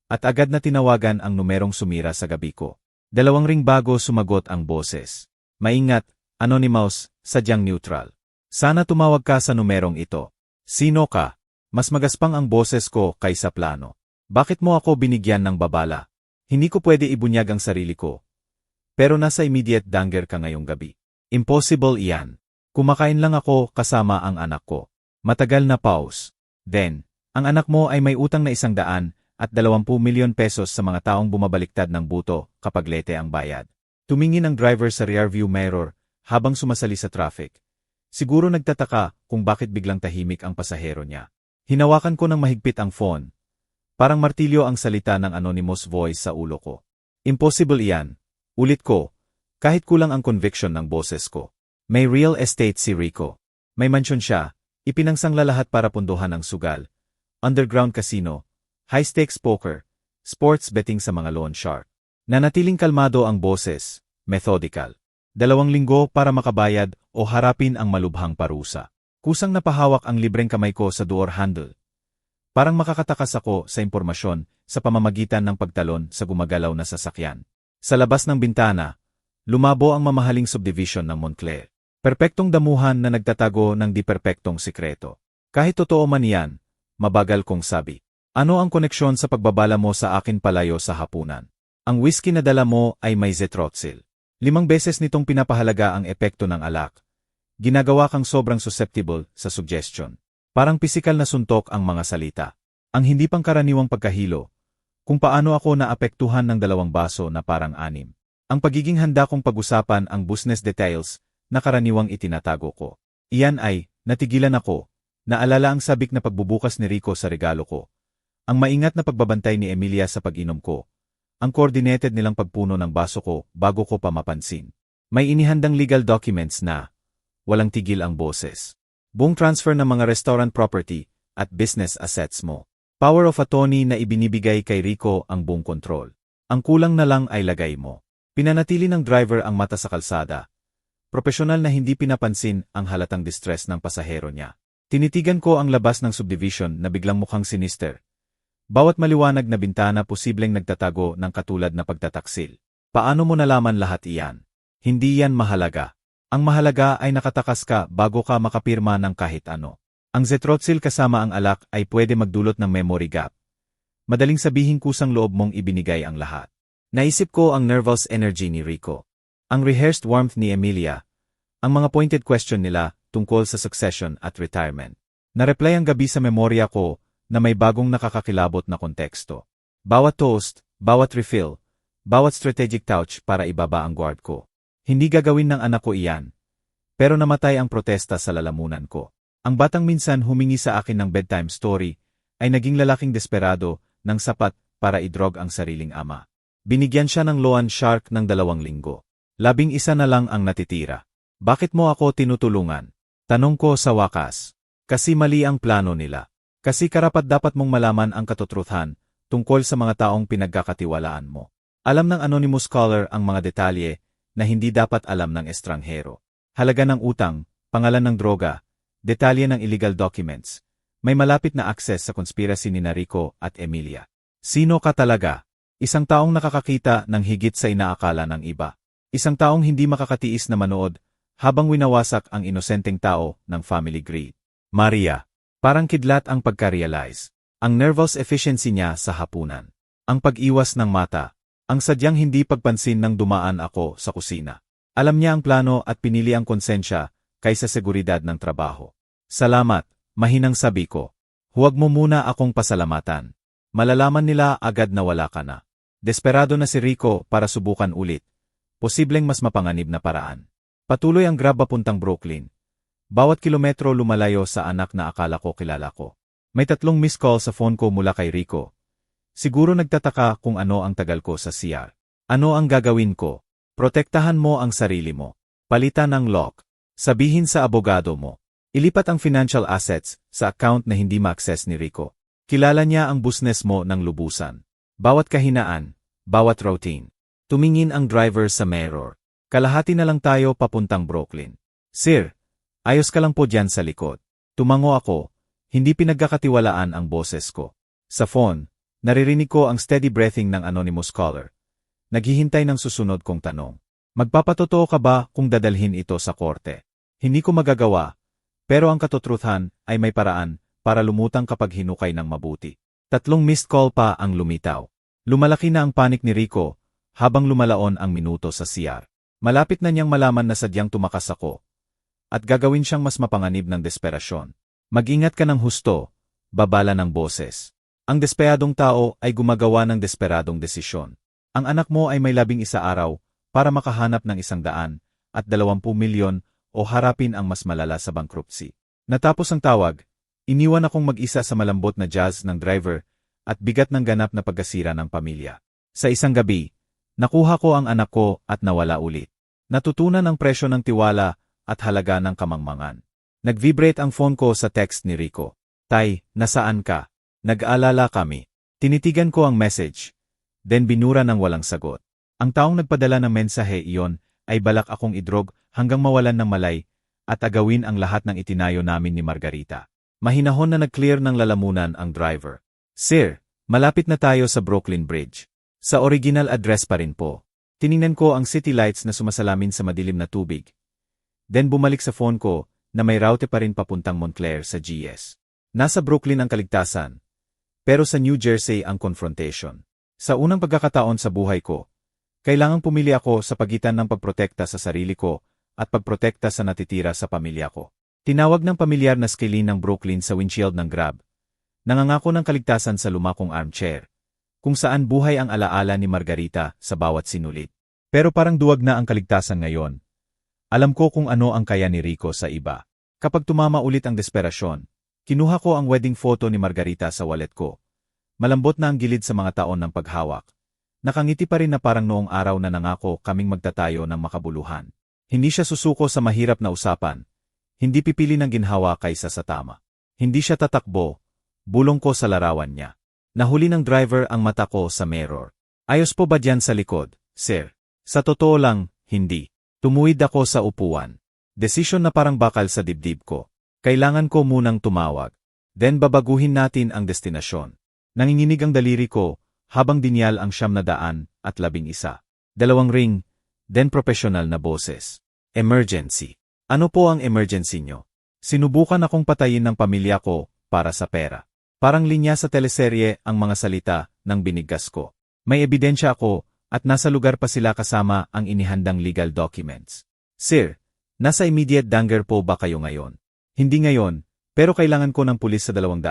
at agad na tinawagan ang numerong sumira sa gabi ko. 2 ring bago sumagot ang boses. Maingat, anonymous, sadyang neutral. Sana tumawag ka sa numerong ito. Sino ka? Mas magaspang ang boses ko kaysa plano. Bakit mo ako binigyan ng babala? Hindi ko pwede ibunyag ang sarili ko. Pero nasa immediate danger ka ngayong gabi. Impossible iyan. Kumakain lang ako kasama ang anak ko. Matagal na pause. Then, ang anak mo ay may utang na 100 at 20 milyon pesos sa mga taong bumabaliktad ng buto kapag lete ang bayad. Tumingin ang driver sa rearview mirror habang sumasali sa traffic. Siguro nagtataka kung bakit biglang tahimik ang pasahero niya. Hinawakan ko ng mahigpit ang phone. Parang martilyo ang salita ng anonymous voice sa ulo ko. Impossible iyan. Ulit ko, kahit kulang ang conviction ng boses ko. May real estate si Rico. May mansyon siya, ipinangsangla lahat para punduhan ang sugal. Underground casino, high-stakes poker, sports betting sa mga loan shark. Nanatiling kalmado ang boses, methodical. 2 linggo para makabayad o harapin ang malubhang parusa. Kusang napahawak ang libreng kamay ko sa door handle. Parang makakatakas ako sa impormasyon sa pamamagitan ng pagtalon sa gumagalaw na sasakyan. Sa labas ng bintana, lumabo ang mamahaling subdivision ng Montclair. Perpektong damuhan na nagtatago ng di-perpektong sikreto. Kahit totoo man yan, mabagal kong sabi. Ano ang koneksyon sa pagbabala mo sa akin palayo sa hapunan? Ang whiskey na dala mo ay may zetroxyl. 5 beses nitong pinapahalaga ang epekto ng alak. Ginagawa kang sobrang susceptible sa suggestion. Parang pisikal na suntok ang mga salita. Ang hindi pangkaraniwang pagkahilo. Kung paano ako naapektuhan ng 2 baso na parang 6. Ang pagiging handa kong pag-usapan ang business details na karaniwang itinatago ko. Iyan ay, natigilan ako. Naalala ang sabik na pagbubukas ni Rico sa regalo ko. Ang maingat na pagbabantay ni Emilia sa pag-inom ko. Ang coordinated nilang pagpuno ng baso ko bago ko pa mapansin. May inihandang legal documents na walang tigil ang boses. Buong transfer ng mga restaurant property at business assets mo. Power of attorney na ibinibigay kay Rico ang buong kontrol. Ang kulang na lang ay lagay mo. Pinanatili ng driver ang mata sa kalsada. Profesional na hindi pinapansin ang halatang distress ng pasahero niya. Tinitigan ko ang labas ng subdivision na biglang mukhang sinister. Bawat maliwanag na bintana posibleng nagtatago ng katulad na pagtataksil. Paano mo nalaman lahat iyan? Hindi yan mahalaga. Ang mahalaga ay nakatakas ka bago ka makapirma ng kahit ano. Ang zetroxyl kasama ang alak ay pwede magdulot ng memory gap. Madaling sabihin kusang loob mong ibinigay ang lahat. Naisip ko ang nervous energy ni Rico. Ang rehearsed warmth ni Emilia. Ang mga pointed question nila tungkol sa succession at retirement. Na-reply ang gabi sa memorya ko na may bagong nakakakilabot na konteksto. Bawat toast, bawat refill, bawat strategic touch para ibaba ang guard ko. Hindi gagawin ng anak ko iyan. Pero namatay ang protesta sa lalamunan ko. Ang batang minsan humingi sa akin ng bedtime story ay naging lalaking desperado ng sapat para idrog ang sariling ama. Binigyan siya ng loan shark ng 2 linggo. 11 na lang ang natitira. Bakit mo ako tinutulungan? Tanong ko sa wakas. Kasi mali ang plano nila. Kasi karapat-dapat mong malaman ang katotruthan tungkol sa mga taong pinagkakatiwalaan mo. Alam ng anonymous caller ang mga detalye na hindi dapat alam ng estranghero. Halaga ng utang, pangalan ng droga, detalye ng illegal documents. May malapit na access sa conspiracy ni Rico at Emilia. Sino ka talaga? Isang taong nakakakita ng higit sa inaakala ng iba. Isang taong hindi makakatiis na manood habang winawasak ang inosenteng tao ng family greed. Maria. Parang kidlat ang pagka-realize. Ang nervous efficiency niya sa hapunan. Ang pag-iwas ng mata. Ang sadyang hindi pagpansin nang dumaan ako sa kusina. Alam niya ang plano at pinili ang konsensya kaysa seguridad ng trabaho. Salamat, mahinang sabi ko. Huwag mo muna akong pasalamatan. Malalaman nila agad na wala ka na. Desperado na si Rico para subukan ulit. Posibleng mas mapanganib na paraan. Patuloy ang grab papuntang Brooklyn. Bawat kilometro lumalayo sa anak na akala ko kilala ko. May 3 missed call sa phone ko mula kay Rico. Siguro nagtataka kung ano ang tagal ko sa CR. Ano ang gagawin ko? Protektahan mo ang sarili mo. Palitan ang lock. Sabihin sa abogado mo. Ilipat ang financial assets sa account na hindi ma-access ni Rico. Kilala niya ang business mo ng lubusan. Bawat kahinaan, bawat routine. Tumingin ang driver sa mirror. Kalahati na lang tayo papuntang Brooklyn. Sir, ayos ka lang po dyan sa likod. Tumango ako, hindi pinagkakatiwalaan ang boses ko. Sa phone, naririnig ko ang steady breathing ng anonymous caller. Naghihintay ng susunod kong tanong. Magpapatotoo ka ba kung dadalhin ito sa korte? Hindi ko magagawa, pero ang katotruthan ay may paraan para lumutang kapag hinukay ng mabuti. 3 missed call pa ang lumitaw. Lumalaki na ang panik ni Rico habang lumalaon ang minuto sa CR. Malapit na niyang malaman na sadyang tumakas ako. At gagawin siyang mas mapanganib ng desperasyon. Mag-ingat ka ng husto, babala ng boses. Ang desperadong tao ay gumagawa ng desperadong desisyon. Ang anak mo ay may 11 araw para makahanap ng 100 at 20 milyon o harapin ang mas malala sa bankruptcy. Natapos ang tawag, Iniwan akong mag-isa sa malambot na jazz ng driver at bigat ng ganap na pagkasira ng pamilya. Sa isang gabi, nakuha ko ang anak ko at nawala ulit. Natutunan ang presyo ng tiwala at halaga ng kamangmangan. Nag-vibrate ang phone ko sa text ni Rico. Tay, nasaan ka? Nag-alala kami. Tinitigan ko ang message. Then binura ng walang sagot. Ang taong nagpadala ng mensahe iyon ay balak akong idrog hanggang mawalan ng malay at agawin ang lahat ng itinayo namin ni Margarita. Mahinahon na nag-clear ng lalamunan ang driver. Sir, malapit na tayo sa Brooklyn Bridge. Sa original address pa rin po. Tiningnan ko ang city lights na sumasalamin sa madilim na tubig. Then bumalik sa phone ko na may route pa rin papuntang Montclair sa GS. Nasa Brooklyn ang kaligtasan, pero sa New Jersey ang confrontation. Sa unang pagkakataon sa buhay ko, kailangang pumili ako sa pagitan ng pagprotekta sa sarili ko at pagprotekta sa natitira sa pamilya ko. Tinawag ng pamilyar na skilin ng Brooklyn sa windshield ng Grab. Nangangako ng kaligtasan sa lumakong armchair, kung saan buhay ang alaala ni Margarita sa bawat sinulit. Pero parang duwag na ang kaligtasan ngayon. Alam ko kung ano ang kaya ni Rico sa iba. Kapag tumama ulit ang desperasyon, kinuha ko ang wedding photo ni Margarita sa wallet ko. Malambot na ang gilid sa mga taon ng paghawak. Nakangiti pa rin na parang noong araw na nangako kaming magtatayo ng makabuluhan. Hindi siya susuko sa mahirap na usapan. Hindi pipili ng ginhawa kaysa sa tama. Hindi siya tatakbo, bulong ko sa larawan niya. Nahuli ng driver ang mata ko sa mirror. Ayos po ba diyan sa likod, sir? Sa totoo lang, hindi. Tumuwid ako sa upuan. Desisyon na parang bakal sa dibdib ko. Kailangan ko munang tumawag. Then babaguhin natin ang destinasyon. Nanginginig ang daliri ko, habang dinyal ang 911. 2 ring, then professional na boses. Emergency. Ano po ang emergency nyo? Sinubukan akong patayin ng pamilya ko para sa pera. Parang linya sa teleserye ang mga salita ng binigkas ko. May ebidensya ako at nasa lugar pa sila kasama ang inihandang legal documents. Sir, nasa immediate danger po ba kayo ngayon? Hindi ngayon, pero kailangan ko ng pulis sa 200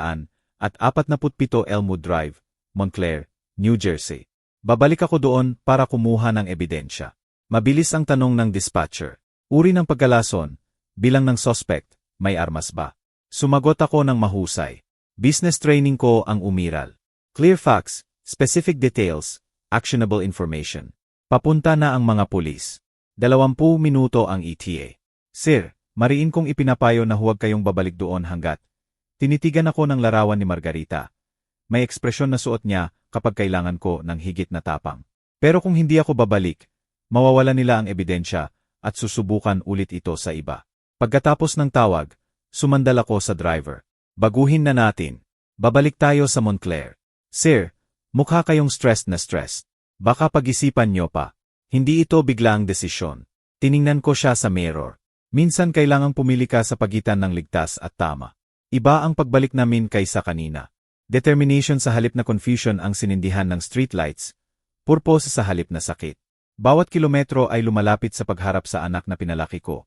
at 47 Elmwood Drive, Montclair, New Jersey. Babalik ako doon para kumuha ng ebidensya. Mabilis ang tanong ng dispatcher. Uri ng pagkalason, bilang ng suspect, may armas ba? Sumagot ako ng mahusay. Business training ko ang umiral. Clear facts, specific details, actionable information. Papunta na ang mga pulis. 20 minuto ang ETA. Sir, mariin kong ipinapayo na huwag kayong babalik doon hanggat. Tinitigan ako ng larawan ni Margarita. May ekspresyon na suot niya kapag kailangan ko ng higit na tapang. Pero kung hindi ako babalik, mawawala nila ang ebidensya at susubukan ulit ito sa iba. Pagkatapos ng tawag, sumandal ako sa driver. Baguhin na natin. Babalik tayo sa Montclair. Sir, mukha kayong stressed na stressed. Baka pag-isipan nyo pa. Hindi ito biglaang desisyon. Tiningnan ko siya sa mirror. Minsan kailangang pumili ka sa pagitan ng ligtas at tama. Iba ang pagbalik namin kaysa kanina. Determination sa halip na confusion ang sinindihan ng streetlights. Purpose sa halip na sakit. Bawat kilometro ay lumalapit sa pagharap sa anak na pinalaki ko.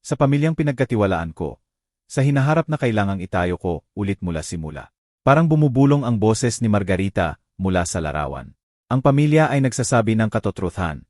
Sa pamilyang pinagkatiwalaan ko. Sa hinaharap na kailangang itayo ko ulit mula simula. Parang bumubulong ang boses ni Margarita mula sa larawan. Ang pamilya ay nagsasabi ng katotruthan,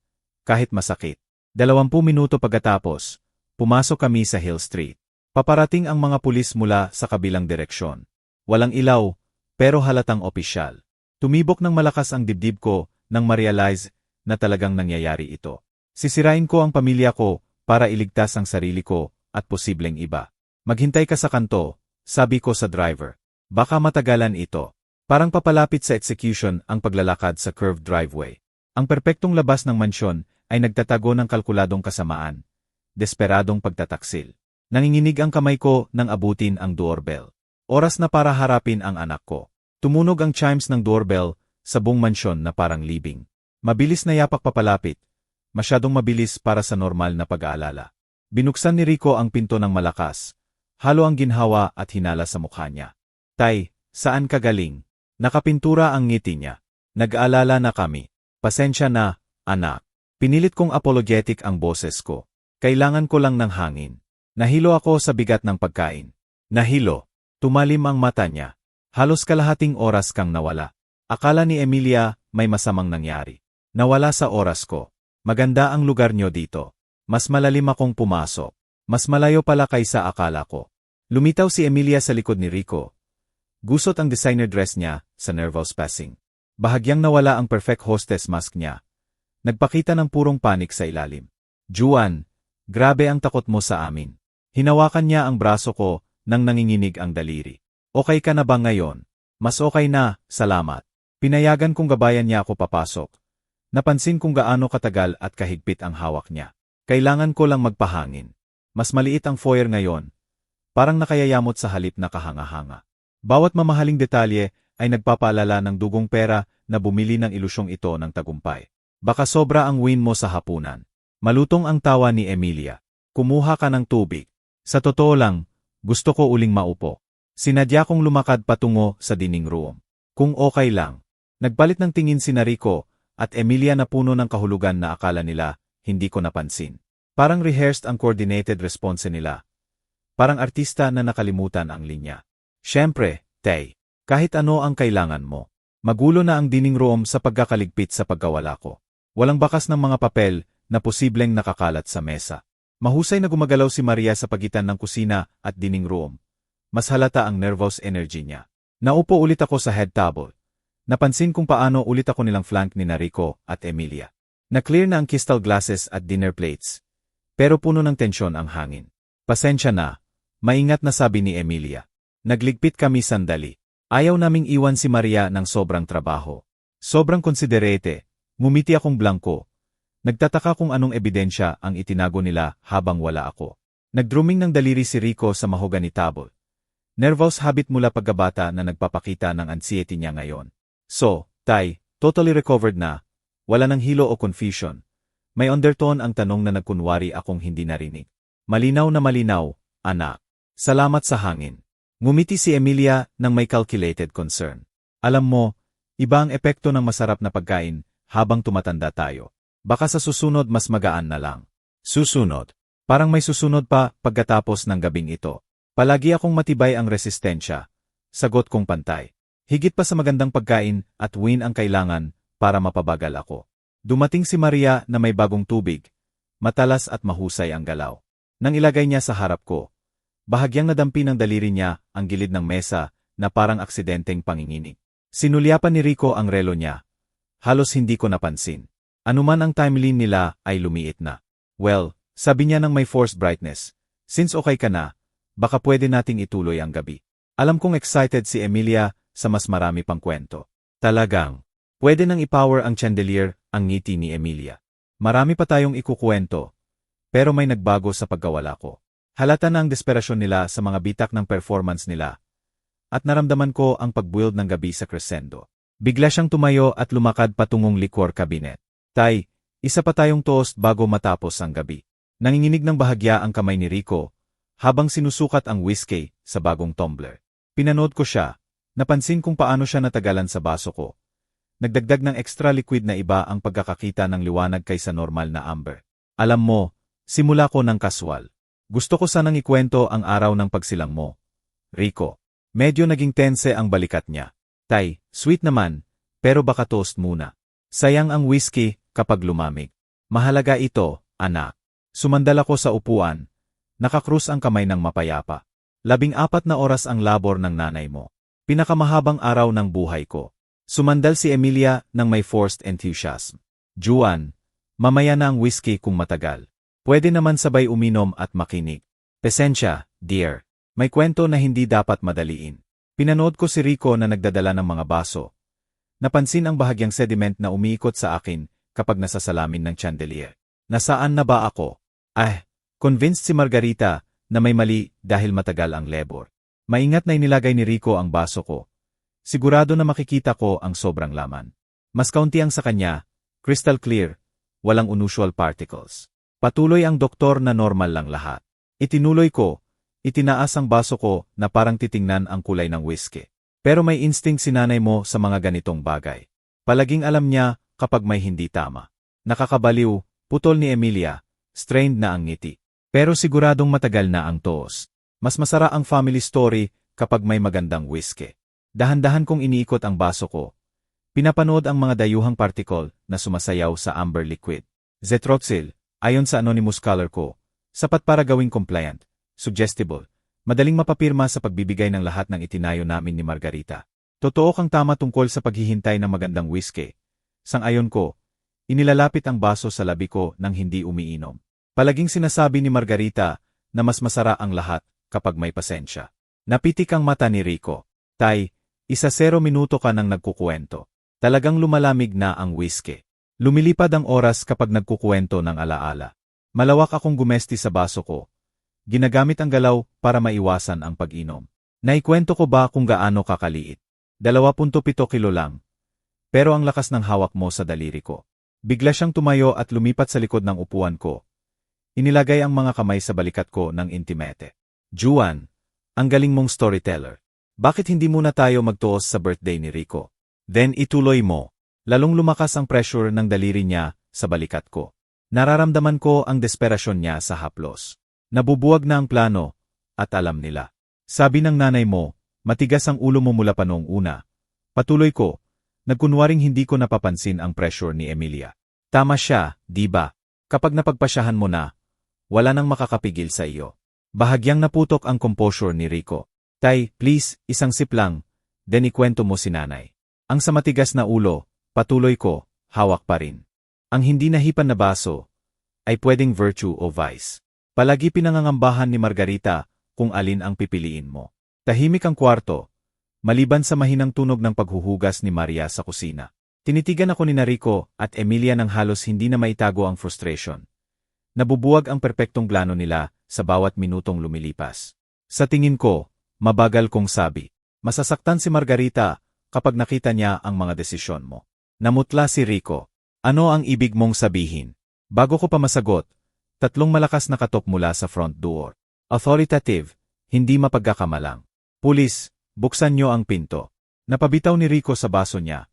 kahit masakit. 20 minuto pagkatapos, pumasok kami sa Hill Street. Paparating ang mga pulis mula sa kabilang direksyon. Walang ilaw, pero halatang opisyal. Tumibok ng malakas ang dibdib ko nang ma-realize na talagang nangyayari ito. Sisirain ko ang pamilya ko para iligtas ang sarili ko at posibleng iba. Maghintay ka sa kanto, sabi ko sa driver. Baka matagalan ito. Parang papalapit sa execution ang paglalakad sa curved driveway. Ang perpektong labas ng mansyon ay nagtatago ng kalkuladong kasamaan. Desperadong pagtataksil. Nanginginig ang kamay ko nang abutin ang doorbell. Oras na para harapin ang anak ko. Tumunog ang chimes ng doorbell sa buong mansyon na parang libing. Mabilis na yapak papalapit. Masyadong mabilis para sa normal na pag-aalala. Binuksan ni Rico ang pinto ng malakas. Halo ang ginhawa at hinala sa mukha niya. Tay, saan ka galing? Nakapintura ang ngiti niya. Nag-aalala na kami. Pasensya na, anak. Pinilit kong apologetic ang boses ko. Kailangan ko lang ng hangin. Nahilo ako sa bigat ng pagkain. Nahilo. Tumalim ang mata niya. Halos kalahating oras kang nawala. Akala ni Emilia may masamang nangyari. Nawala sa oras ko. Maganda ang lugar niyo dito. Mas malalim akong pumasok. Mas malayo pala kaysa akala ko. Lumitaw si Emilia sa likod ni Rico. Gusot ang designer dress niya sa nervous passing. Bahagyang nawala ang perfect hostess mask niya. Nagpakita ng purong panik sa ilalim. Juan, grabe ang takot mo sa amin. Hinawakan niya ang braso ko nang nanginginig ang daliri. Okay ka na ba ngayon? Mas okay na, salamat. Pinayagan kong gabayan niya ako papasok. Napansin kong gaano katagal at kahigpit ang hawak niya. Kailangan ko lang magpahangin. Mas maliit ang foyer ngayon. Parang nakayayamot sa halip na kahanga-hanga. Bawat mamahaling detalye ay nagpapaalala ng dugong pera na bumili ng ilusyong ito ng tagumpay. Baka sobra ang win mo sa hapunan. Malutong ang tawa ni Emilia. Kumuha ka ng tubig. Sa totoo lang, gusto ko uling maupo. Sinadya kong lumakad patungo sa dining room. Kung okay lang. Nagpalit ng tingin si Rico at Emilia na puno ng kahulugan na akala nila hindi ko napansin. Parang rehearsed ang coordinated response nila. Parang artista na nakalimutan ang linya. Siyempre, Tay, kahit ano ang kailangan mo. Magulo na ang dining room sa pagkakaligpit sa pagkawala ko. Walang bakas ng mga papel na posibleng nakakalat sa mesa. Mahusay na gumagalaw si Maria sa pagitan ng kusina at dining room. Mas halata ang nervous energy niya. Naupo ulit ako sa head table. Napansin kung paano ulit ako nilang flank ni Rico at Emilia. Na-clear na ang crystal glasses at dinner plates. Pero puno ng tensyon ang hangin. Pasensya na, maingat na sabi ni Emilia. Nagligpit kami sandali. Ayaw naming iwan si Maria ng sobrang trabaho. Sobrang konsiderete. Ngumiti akong blangko. Nagtataka kung anong ebidensya ang itinago nila habang wala ako. Nagdrumming ng daliri si Rico sa mahogany table. Nervous habit mula pagkabata na nagpapakita ng anxiety niya ngayon. So, Tay, totally recovered na. Wala ng hilo o confusion. May undertone ang tanong na nagkunwari akong hindi narinig. Malinaw na malinaw, anak. Salamat sa hangin. Ngumiti si Emilia nang may calculated concern. Alam mo, iba ang epekto ng masarap na pagkain habang tumatanda tayo. Baka sa susunod mas magaan na lang. Susunod. Parang may susunod pa pagkatapos ng gabing ito. Palagi akong matibay ang resistensya. Sagot kong pantay. Higit pa sa magandang pagkain at win ang kailangan para mapabagal ako. Dumating si Maria na may bagong tubig. Matalas at mahusay ang galaw. Nang ilagay niya sa harap ko, bahagyang nadampi ng daliri niya ang gilid ng mesa na parang aksidenteng panginginig. Sinulyapan ni Rico ang relo niya. Halos hindi ko napansin. Anuman ang timeline nila ay lumiit na. Well, sabi niya nang may forced brightness. Since okay ka na, baka pwede nating ituloy ang gabi. Alam kong excited si Emilia sa mas marami pang kwento. Talagang, pwede nang i-power ang chandelier, ang ngiti ni Emilia. Marami pa tayong ikukwento, pero may nagbago sa pagkawala ko. Halata na ang desperasyon nila sa mga bitak ng performance nila. At naramdaman ko ang pagbuild ng gabi sa crescendo. Bigla siyang tumayo at lumakad patungong liquor cabinet. Tay, isa pa tayong toast bago matapos ang gabi. Nanginginig ng bahagya ang kamay ni Rico, habang sinusukat ang whiskey sa bagong tumbler. Pinanood ko siya, napansin kung paano siya natagalan sa baso ko. Nagdagdag ng extra liquid na iba ang pagkakakita ng liwanag kaysa normal na amber. Alam mo, simula ko ng kaswal. Gusto ko sanang ikwento ang araw ng pagsilang mo. Rico, medyo naging tense ang balikat niya. Tay, sweet naman, pero baka toast muna. Sayang ang whiskey kapag lumamig. Mahalaga ito, anak. Sumandal ako sa upuan. Nakakrus ang kamay ng mapayapa. 14 na oras ang labor ng nanay mo. Pinakamahabang araw ng buhay ko. Sumandal si Emilia nang may forced enthusiasm. Juan, mamaya na ang whiskey kung matagal. Pwede naman sabay uminom at makinig. Pasensya, dear. May kwento na hindi dapat madaliin. Pinanood ko si Rico na nagdadala ng mga baso. Napansin ang bahagyang sediment na umiikot sa akin kapag nasa salamin ng chandelier. Nasaan na ba ako? Convinced si Margarita na may mali dahil matagal ang labor. Maingat na inilagay ni Rico ang baso ko. Sigurado na makikita ko ang sobrang laman. Mas kaunti ang sa kanya, crystal clear, walang unusual particles. Patuloy ang doktor na normal lang lahat. Itinuloy ko, itinaas ang baso ko na parang titingnan ang kulay ng whiskey. Pero may instinct si nanay mo sa mga ganitong bagay. Palaging alam niya kapag may hindi tama. Nakakabaliw, putol ni Emilia, strained na ang ngiti. Pero siguradong matagal na ang toast. Mas masara ang family story kapag may magandang whiskey. Dahan-dahan kong iniikot ang baso ko. Pinapanood ang mga dayuhang particle na sumasayaw sa amber liquid. Zetroxyl, ayon sa anonymous color ko, sapat para gawing compliant, suggestible, Madaling mapapirma sa pagbibigay ng lahat ng itinayo namin ni Margarita. Totoo kang tama tungkol sa paghihintay ng magandang whiskey. Sang-ayon ko, inilalapit ang baso sa labi ko nang hindi umiinom. Palaging sinasabi ni Margarita na mas masara ang lahat kapag may pasensya. Napitik ang mata ni Rico. Tay, 0 minuto ka nang nagkukuwento. Talagang lumalamig na ang whiskey. Lumilipad ang oras kapag nagkukuwento ng alaala. Malawak akong gumesti sa baso ko. Ginagamit ang galaw para maiwasan ang pag-inom. Naikwento ko ba kung gaano kakaliit? 27 kilo lang. Pero ang lakas ng hawak mo sa daliri ko. Bigla siyang tumayo at lumipat sa likod ng upuan ko. Inilagay ang mga kamay sa balikat ko ng intimate. Juan, ang galing mong storyteller. Bakit hindi muna tayo magtuos sa birthday ni Rico? Then ituloy mo. Lalong lumakas ang pressure ng daliri niya sa balikat ko. Nararamdaman ko ang desperasyon niya sa haplos. Nabubuwag na ang plano, at alam nila. Sabi ng nanay mo, matigas ang ulo mo mula pa noong una. Patuloy ko, nagkunwaring hindi ko napapansin ang pressure ni Emilia. Tama siya, di ba? Kapag napagpasyahan mo na, wala nang makakapigil sa iyo. Bahagyang naputok ang composure ni Rico. Tay, please, isang sip lang, then ikwento mo si nanay. Ang sa matigas na ulo, patuloy ko, hawak pa rin. Ang hindi nahipan na baso, ay pwedeng virtue o vice. Palagi pinangangambahan ni Margarita kung alin ang pipiliin mo. Tahimik ang kwarto, maliban sa mahinang tunog ng paghuhugas ni Maria sa kusina. Tinitigan ako ni Rico at Emilia nang halos hindi na maitago ang frustration. Nabubuwag ang perpektong plano nila sa bawat minutong lumilipas. Sa tingin ko, mabagal kong sabi. Masasaktan si Margarita kapag nakita niya ang mga desisyon mo. Namutla si Rico. Ano ang ibig mong sabihin? Bago ko pa masagot, 3 malakas na katok mula sa front door. Authoritative, hindi mapagkakamalang. Pulis, buksan niyo ang pinto. Napabitaw ni Rico sa baso niya.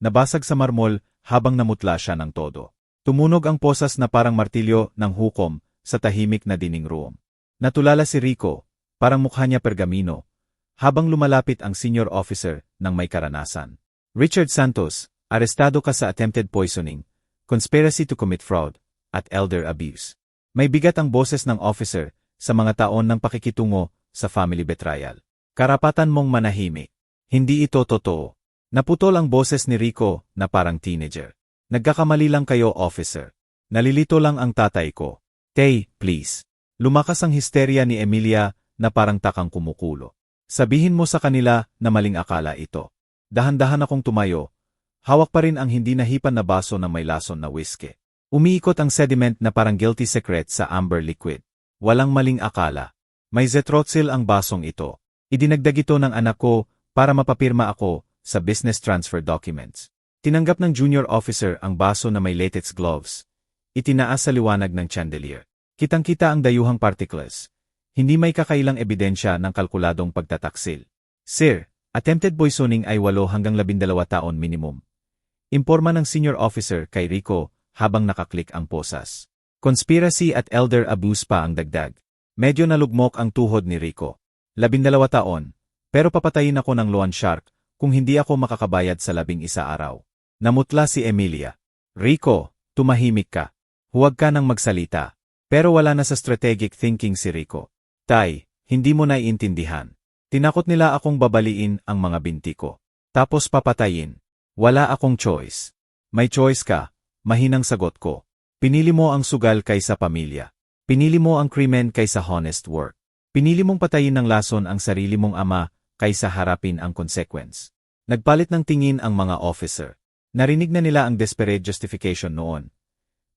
Nabasag sa marmol habang namutla siya ng todo. Tumunog ang posas na parang martilyo ng hukom sa tahimik na dining room. Natulala si Rico, parang mukha niya pergamino, habang lumalapit ang senior officer ng may karanasan. Richard Santos, arestado ka sa attempted poisoning, conspiracy to commit fraud, at elder abuse. May bigat ang boses ng officer sa mga taon ng pakikitungo sa family betrayal. Karapatan mong manahimik. Hindi ito totoo. Naputol ang boses ni Rico na parang teenager. Nagkakamali lang kayo, officer. Nalilito lang ang tatay ko. Tay, please. Lumakas ang histerya ni Emilia na parang takang kumukulo. Sabihin mo sa kanila na maling akala ito. Dahan-dahan akong tumayo. Hawak pa rin ang hindi nahipan na baso ng may lason na whiskey. Umiikot ang sediment na parang guilty secret sa amber liquid. Walang maling akala. May Zetroxil ang basong ito. Idinagdag ito ng anak ko para mapapirma ako sa business transfer documents. Tinanggap ng junior officer ang baso na may latex gloves. Itinaas sa liwanag ng chandelier. Kitang-kita ang dayuhang particles. Hindi may kakailang ebidensya ng kalkuladong pagtataksil. Sir, attempted poisoning ay 8 hanggang 12 taon minimum. Imporma ng senior officer kay Rico habang nakaklik ang posas. Conspiracy at elder abuse pa ang dagdag. Medyo nalugmok ang tuhod ni Rico. 12 taon, pero papatayin ako ng loan shark kung hindi ako makakabayad sa 11 araw. Namutla si Emilia. Rico, tumahimik ka. Huwag ka nang magsalita. Pero wala na sa strategic thinking si Rico. Tay, hindi mo naiintindihan. Tinakot nila akong babaliin ang mga binti ko. Tapos papatayin. Wala akong choice. May choice ka, mahinang sagot ko. Pinili mo ang sugal kaysa pamilya. Pinili mo ang krimen kaysa honest work. Pinili mong patayin ng lason ang sarili mong ama kaysa harapin ang consequence. Nagpalit ng tingin ang mga officer. Narinig na nila ang desperate justification noon.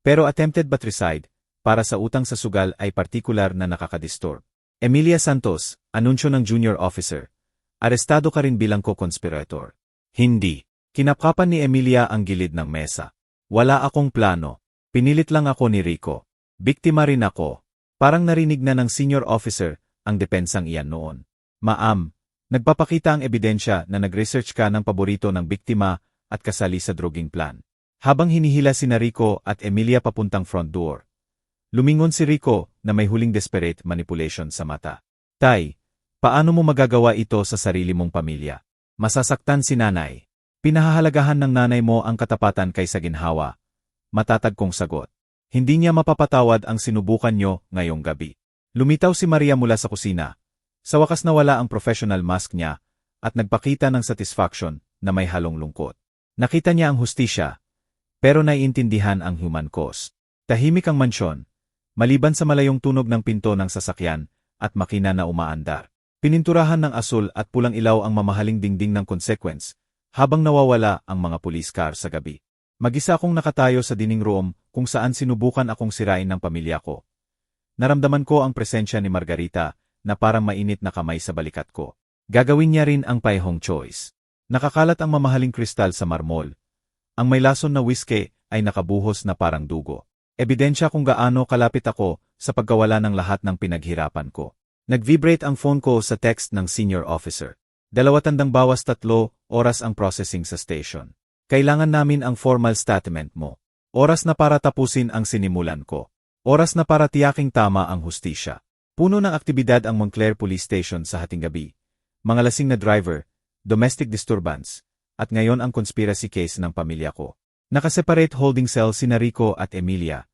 Pero attempted patricide, para sa utang sa sugal ay partikular na nakakadisturb. Emilia Santos, anunsyo ng junior officer. Arestado ka rin bilang co-conspirator. Hindi. Kinapkapan ni Emilia ang gilid ng mesa. Wala akong plano. Pinilit lang ako ni Rico. Biktima rin ako. Parang narinig na ng senior officer ang depensang iyan noon. Ma'am, nagpapakita ang ebidensya na nag-research ka ng paborito ng biktima at kasali sa druging plan. Habang hinihila si Rico at Emilia papuntang front door, lumingon si Rico na may huling desperate manipulation sa mata. Tay, paano mo magagawa ito sa sarili mong pamilya? Masasaktan si nanay. Pinahahalagahan ng nanay mo ang katapatan kaysa ginhawa. Matatag kong sagot. Hindi niya mapapatawad ang sinubukan nyo ngayong gabi. Lumitaw si Maria mula sa kusina. Sa wakas nawala ang professional mask niya at nagpakita ng satisfaction na may halong lungkot. Nakita niya ang hustisya, pero naiintindihan ang human cost. Tahimik ang mansyon, maliban sa malayong tunog ng pinto ng sasakyan at makina na umaandar. Pininturahan ng asul at pulang ilaw ang mamahaling dingding ng consequence habang nawawala ang mga police car sa gabi. Mag-isa akong nakatayo sa dining room kung saan sinubukan akong sirain ng pamilya ko. Naramdaman ko ang presensya ni Margarita na parang mainit na kamay sa balikat ko. Gagawin niya rin ang paihong choice. Nakakalat ang mamahaling kristal sa marmol. Ang may lason na whiskey ay nakabuhos na parang dugo. Ebidensya kung gaano kalapit ako sa pagkawala ng lahat ng pinaghirapan ko. Nag-vibrate ang phone ko sa text ng senior officer. 200 bawas 3 oras ang processing sa station. Kailangan namin ang formal statement mo. Oras na para tapusin ang sinimulan ko. Oras na para tiyaking tama ang hustisya. Puno ng aktibidad ang Montclair Police Station sa hating gabi. Mga lasing na driver, domestic disturbance, at ngayon ang conspiracy case ng pamilya ko. Nakaseparate holding cell sina Rico at Emilia.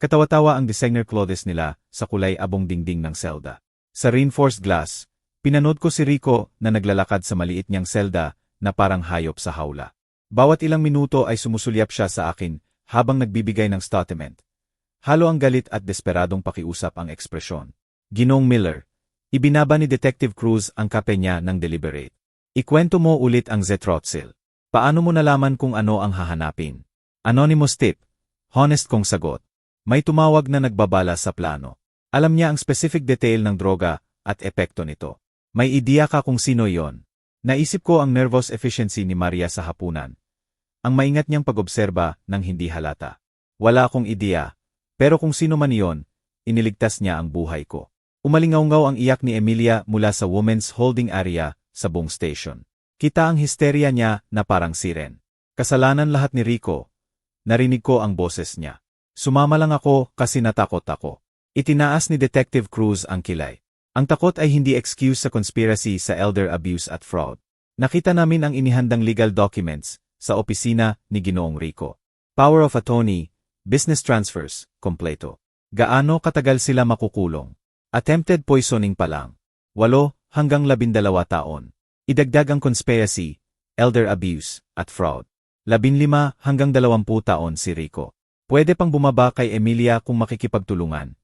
Katawa-tawa ang designer clothes nila sa kulay abong dingding ng selda. Sa reinforced glass, pinanood ko si Rico na naglalakad sa maliit niyang selda na parang hayop sa hawla. Bawat ilang minuto ay sumusulyap siya sa akin habang nagbibigay ng statement. Halo ang galit at desperadong pakiusap ang ekspresyon. Ginoong Miller, ibinaba ni Detective Cruz ang kape niya ng deliberate. Ikwento mo ulit ang Zetrotzil. Paano mo nalaman kung ano ang hahanapin? Anonymous tip. Honest kong sagot. May tumawag na nagbabala sa plano. Alam niya ang specific detail ng droga at epekto nito. May ideya ka kung sino yon. Naisip ko ang nervous efficiency ni Maria sa hapunan. Ang maingat niyang pag-obserba ng hindi halata. Wala akong ideya, pero kung sino man iyon, iniligtas niya ang buhay ko. Umalingaw-ngaw ang iyak ni Emilia mula sa women's holding area sa buong station. Kita ang histerya niya na parang siren. Kasalanan lahat ni Rico. Narinig ko ang boses niya. Sumama lang ako kasi natakot ako. Itinaas ni Detective Cruz ang kilay. Ang takot ay hindi excuse sa conspiracy sa elder abuse at fraud. Nakita namin ang inihandang legal documents sa opisina ni Ginoong Rico. Power of attorney, business transfers, kompleto. Gaano katagal sila makukulong? Attempted poisoning pa lang. 8 hanggang 12 taon. Idagdag ang conspiracy, elder abuse, at fraud. 15 hanggang 20 taon si Rico. Pwede pang bumaba kay Emilia kung makikipagtulungan.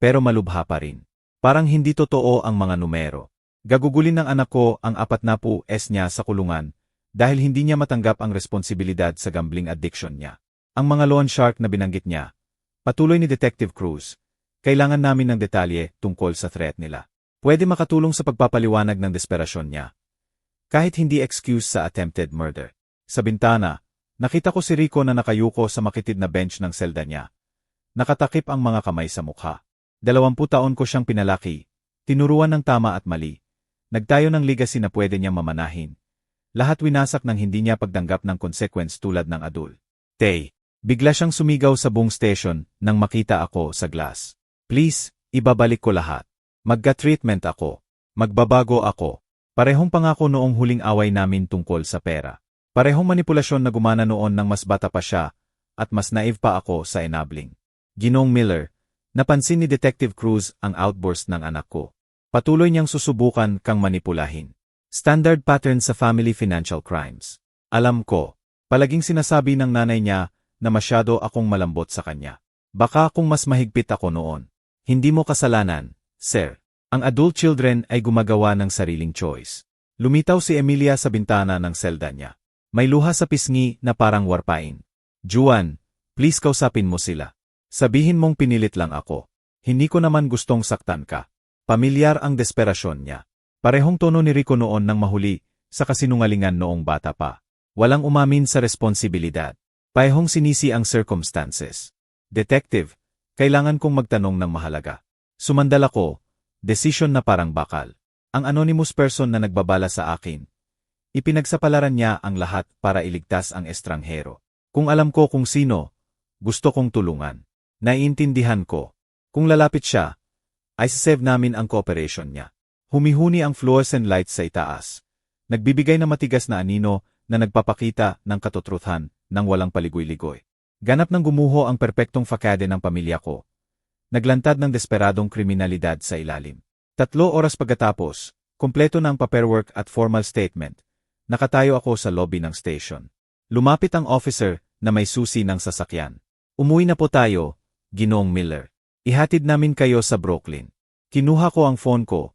Pero malubha pa rin. Parang hindi totoo ang mga numero. Gagugulin ng anak ko ang 40 niya sa kulungan dahil hindi niya matanggap ang responsibilidad sa gambling addiction niya. Ang mga loan shark na binanggit niya. Patuloy ni Detective Cruz. Kailangan namin ng detalye tungkol sa threat nila. Pwede makatulong sa pagpapaliwanag ng desperasyon niya. Kahit hindi excuse sa attempted murder. Sa bintana, nakita ko si Rico na nakayuko sa makitid na bench ng selda niya. Nakatakip ang mga kamay sa mukha. 20 taon ko siyang pinalaki. Tinuruan ng tama at mali. Nagtayo ng legacy na pwede niyang mamanahin. Lahat winasak nang hindi niya pagtanggap ng consequence tulad ng adult. Bigla siyang sumigaw sa buong station nang makita ako sa glass. Please, ibabalik ko lahat. Magka-treatment ako. Magbabago ako. Parehong pangako noong huling away namin tungkol sa pera. Parehong manipulasyon na gumana noon nang mas bata pa siya at mas naive pa ako sa enabling. Ginoong Miller, napansin ni Detective Cruz ang outburst ng anak ko. Patuloy niyang susubukan kang manipulahin. Standard pattern sa family financial crimes. Alam ko, palaging sinasabi ng nanay niya na masyado akong malambot sa kanya. Baka kung mas mahigpit ako noon. Hindi mo kasalanan, sir. Ang adult children ay gumagawa ng sariling choice. Lumitaw si Emilia sa bintana ng selda niya. May luha sa pisngi na parang warpain. Juan, please kausapin mo sila. Sabihin mong pinilit lang ako. Hindi ko naman gustong saktan ka. Pamilyar ang desperasyon niya. Parehong tono ni Rico noon nang mahuli sa kasinungalingan noong bata pa. Walang umamin sa responsibilidad. Parehong sinisi ang circumstances. Detective, kailangan kong magtanong ng mahalaga. Sumandal ako. Decision na parang bakal. Ang anonymous person na nagbabala sa akin. Ipinagsapalaran niya ang lahat para iligtas ang estranghero. Kung alam ko kung sino, gusto kong tulungan. Naiintindihan ko. Kung lalapit siya, ay sasave namin ang cooperation niya. Humihuni ang fluorescent lights sa itaas. Nagbibigay na matigas na anino na nagpapakita ng katotruthan ng walang paligoy-ligoy. Ganap ng gumuho ang perpektong fakade ng pamilya ko. Naglantad ng desperadong kriminalidad sa ilalim. 3 oras pagkatapos, kumpleto na ang paperwork at formal statement. Nakatayo ako sa lobby ng station. Lumapit ang officer na may susi ng sasakyan. Umuwi na po tayo, Ginoong Miller. Ihatid namin kayo sa Brooklyn. Kinuha ko ang phone ko.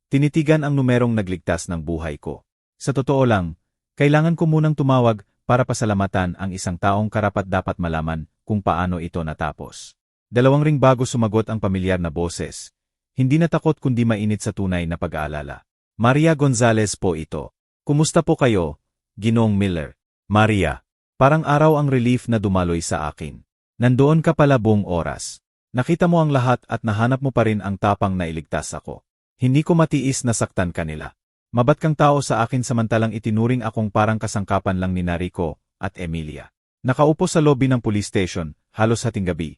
Tinitigan ang numerong nagligtas ng buhay ko. Sa totoo lang, kailangan ko munang tumawag para pasalamatan ang isang taong karapat-dapat malaman kung paano ito natapos. 2 ring bago sumagot ang pamilyar na boses. Hindi natakot kundi mainit sa tunay na pag-aalala. Maria Gonzalez po ito. Kumusta po kayo, Ginoong Miller? Maria. Parang araw ang relief na dumaloy sa akin. Nandoon ka pala buong oras. Nakita mo ang lahat at nahanap mo pa rin ang tapang na iligtas ako. Hindi ko matiis na saktan kanila. Mabat kang tao sa akin samantalang itinuring akong parang kasangkapan lang ni Rico at Emilia. Nakaupo sa lobby ng police station, halos hating gabi.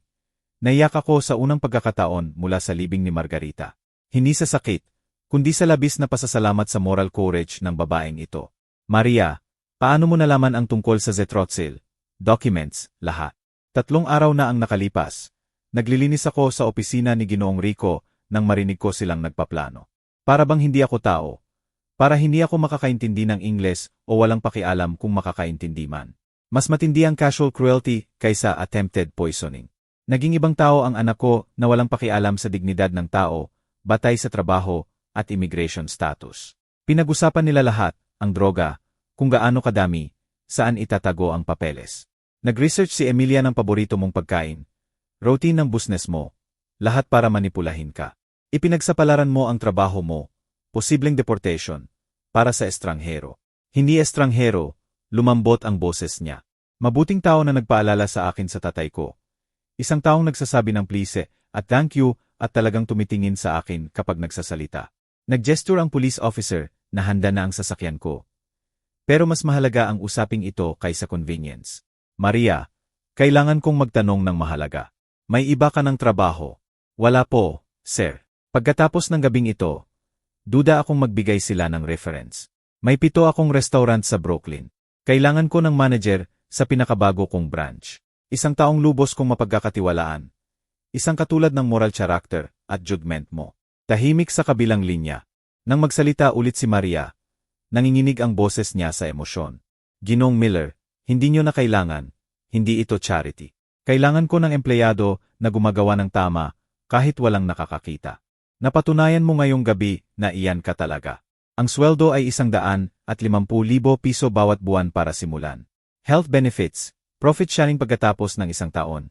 Naiyak ako sa unang pagkakataon mula sa libing ni Margarita. Hindi sa sakit, kundi sa labis na pasasalamat sa moral courage ng babaeng ito. Maria, paano mo nalaman ang tungkol sa Zetrotzil? Documents, lahat. 3 araw na ang nakalipas. Naglilinis ako sa opisina ni Ginoong Rico nang marinig ko silang nagpaplano. Para bang hindi ako tao? Para hindi ako makakaintindi ng Ingles o walang pakialam kung makakaintindi man. Mas matindi ang casual cruelty kaysa attempted poisoning. Naging ibang tao ang anak ko na walang pakialam sa dignidad ng tao, batay sa trabaho at immigration status. Pinag-usapan nila lahat, ang droga, kung gaano kadami, saan itatago ang papeles. Nag-research si Emilia ng paborito mong pagkain. Routine ng business mo. Lahat para manipulahin ka. Ipinagsapalaran mo ang trabaho mo. Posibleng deportation. Para sa estranghero. Hindi estranghero, lumambot ang boses niya. Mabuting tao na nagpaalala sa akin sa tatay ko. Isang taong nagsasabi ng please at thank you at talagang tumitingin sa akin kapag nagsasalita. Nag-gesture ang police officer na handa na ang sasakyan ko. Pero mas mahalaga ang usaping ito kaysa convenience. Maria, kailangan kong magtanong ng mahalaga. May iba ka ng trabaho? Wala po, sir. Pagkatapos ng gabing ito, duda akong magbigay sila ng reference. May 7 akong restaurant sa Brooklyn. Kailangan ko ng manager sa pinakabago kong branch. Isang taong lubos kong mapagkakatiwalaan. Isang katulad ng moral character at judgment mo. Tahimik sa kabilang linya. Nang magsalita ulit si Maria, nanginginig ang boses niya sa emosyon. Ginoong Miller, hindi nyo na kailangan, hindi ito charity. Kailangan ko ng empleyado na gumagawa ng tama kahit walang nakakakita. Napatunayan mo ngayong gabi na iyan ka talaga. Ang sweldo ay 150,000 piso bawat buwan para simulan. Health benefits, profit sharing pagkatapos ng 1 taon.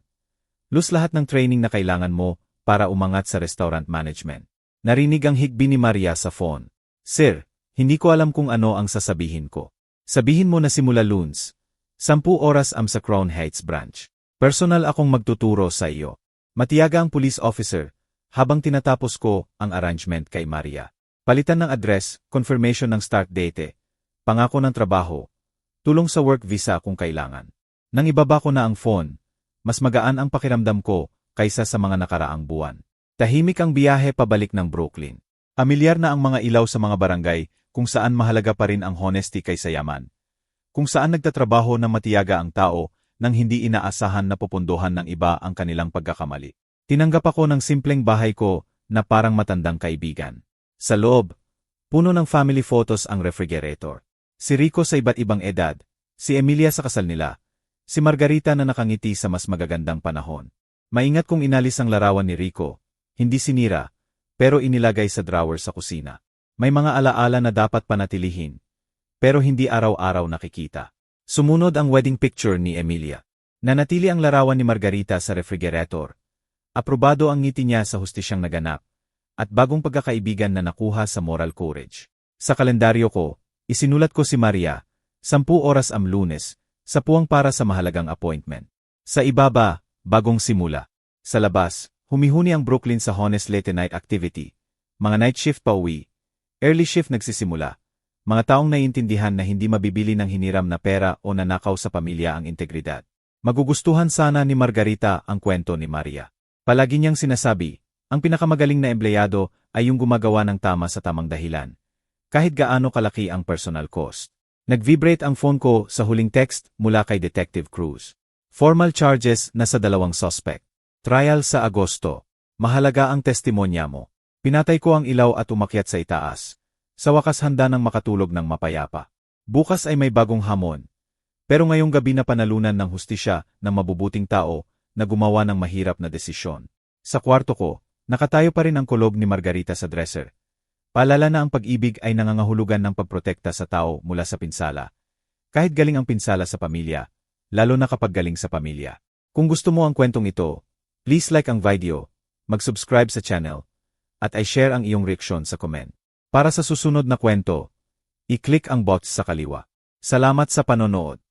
Lus lahat ng training na kailangan mo para umangat sa restaurant management. Narinig ang higbi ni Maria sa phone. Sir, hindi ko alam kung ano ang sasabihin ko. Sabihin mo na simula Lunes. 10 oras am sa Crown Heights branch. Personal akong magtuturo sa iyo. Matiyaga ang police officer habang tinatapos ko ang arrangement kay Maria. Palitan ng address, confirmation ng start date, pangako ng trabaho, tulong sa work visa kung kailangan. Nang ibaba ko na ang phone, mas magaan ang pakiramdam ko kaysa sa mga nakaraang buwan. Tahimik ang biyahe pabalik ng Brooklyn. Pamilyar na ang mga ilaw sa mga barangay kung saan mahalaga pa rin ang honesty kaysa yaman. Kung saan nagtatrabaho na matiyaga ang tao nang hindi inaasahan na pupunduhan ng iba ang kanilang pagkakamali. Tinanggap ako ng simpleng bahay ko na parang matandang kaibigan. Sa loob, puno ng family photos ang refrigerator. Si Rico sa iba't ibang edad, si Emilia sa kasal nila, si Margarita na nakangiti sa mas magagandang panahon. Maingat kong inalis ang larawan ni Rico, hindi sinira, pero inilagay sa drawer sa kusina. May mga alaala na dapat panatilihin, pero hindi araw-araw nakikita. Sumunod ang wedding picture ni Emilia. Nanatili ang larawan ni Margarita sa refrigerator. Aprobado ang ngiti niya sa hustisyang naganap, at bagong pagkakaibigan na nakuha sa moral courage. Sa kalendaryo ko, isinulat ko si Maria, 10 oras am Lunes, sa puwang para sa mahalagang appointment. Sa ibaba, bagong simula. Sa labas, humihuni ang Brooklyn sa honest late night activity. Mga night shift pa uwi. Early shift nagsisimula. Mga taong naiintindihan na hindi mabibili ng hiniram na pera o nanakaw sa pamilya ang integridad. Magugustuhan sana ni Margarita ang kwento ni Maria. Palagi niyang sinasabi, ang pinakamagaling na empleyado ay yung gumagawa ng tama sa tamang dahilan. Kahit gaano kalaki ang personal cost. Nag-vibrate ang phone ko sa huling text mula kay Detective Cruz. Formal charges na sa 2 suspect. Trial sa Agosto. Mahalaga ang testimonya mo. Pinatay ko ang ilaw at umakyat sa itaas. Sa wakas handa nang makatulog ng mapayapa. Bukas ay may bagong hamon. Pero ngayong gabi na panalunan ng hustisya ng mabubuting tao na gumawa ng mahirap na desisyon. Sa kwarto ko, nakatayo pa rin ang kulog ni Margarita sa dresser. Paalala na ang pag-ibig ay nangangahulugan ng pagprotekta sa tao mula sa pinsala. Kahit galing ang pinsala sa pamilya, lalo na kapag galing sa pamilya. Kung gusto mo ang kwentong ito, please like ang video, mag-subscribe sa channel, at i-share ang iyong reaksyon sa comment. Para sa susunod na kwento, i-click ang box sa kaliwa. Salamat sa panonood.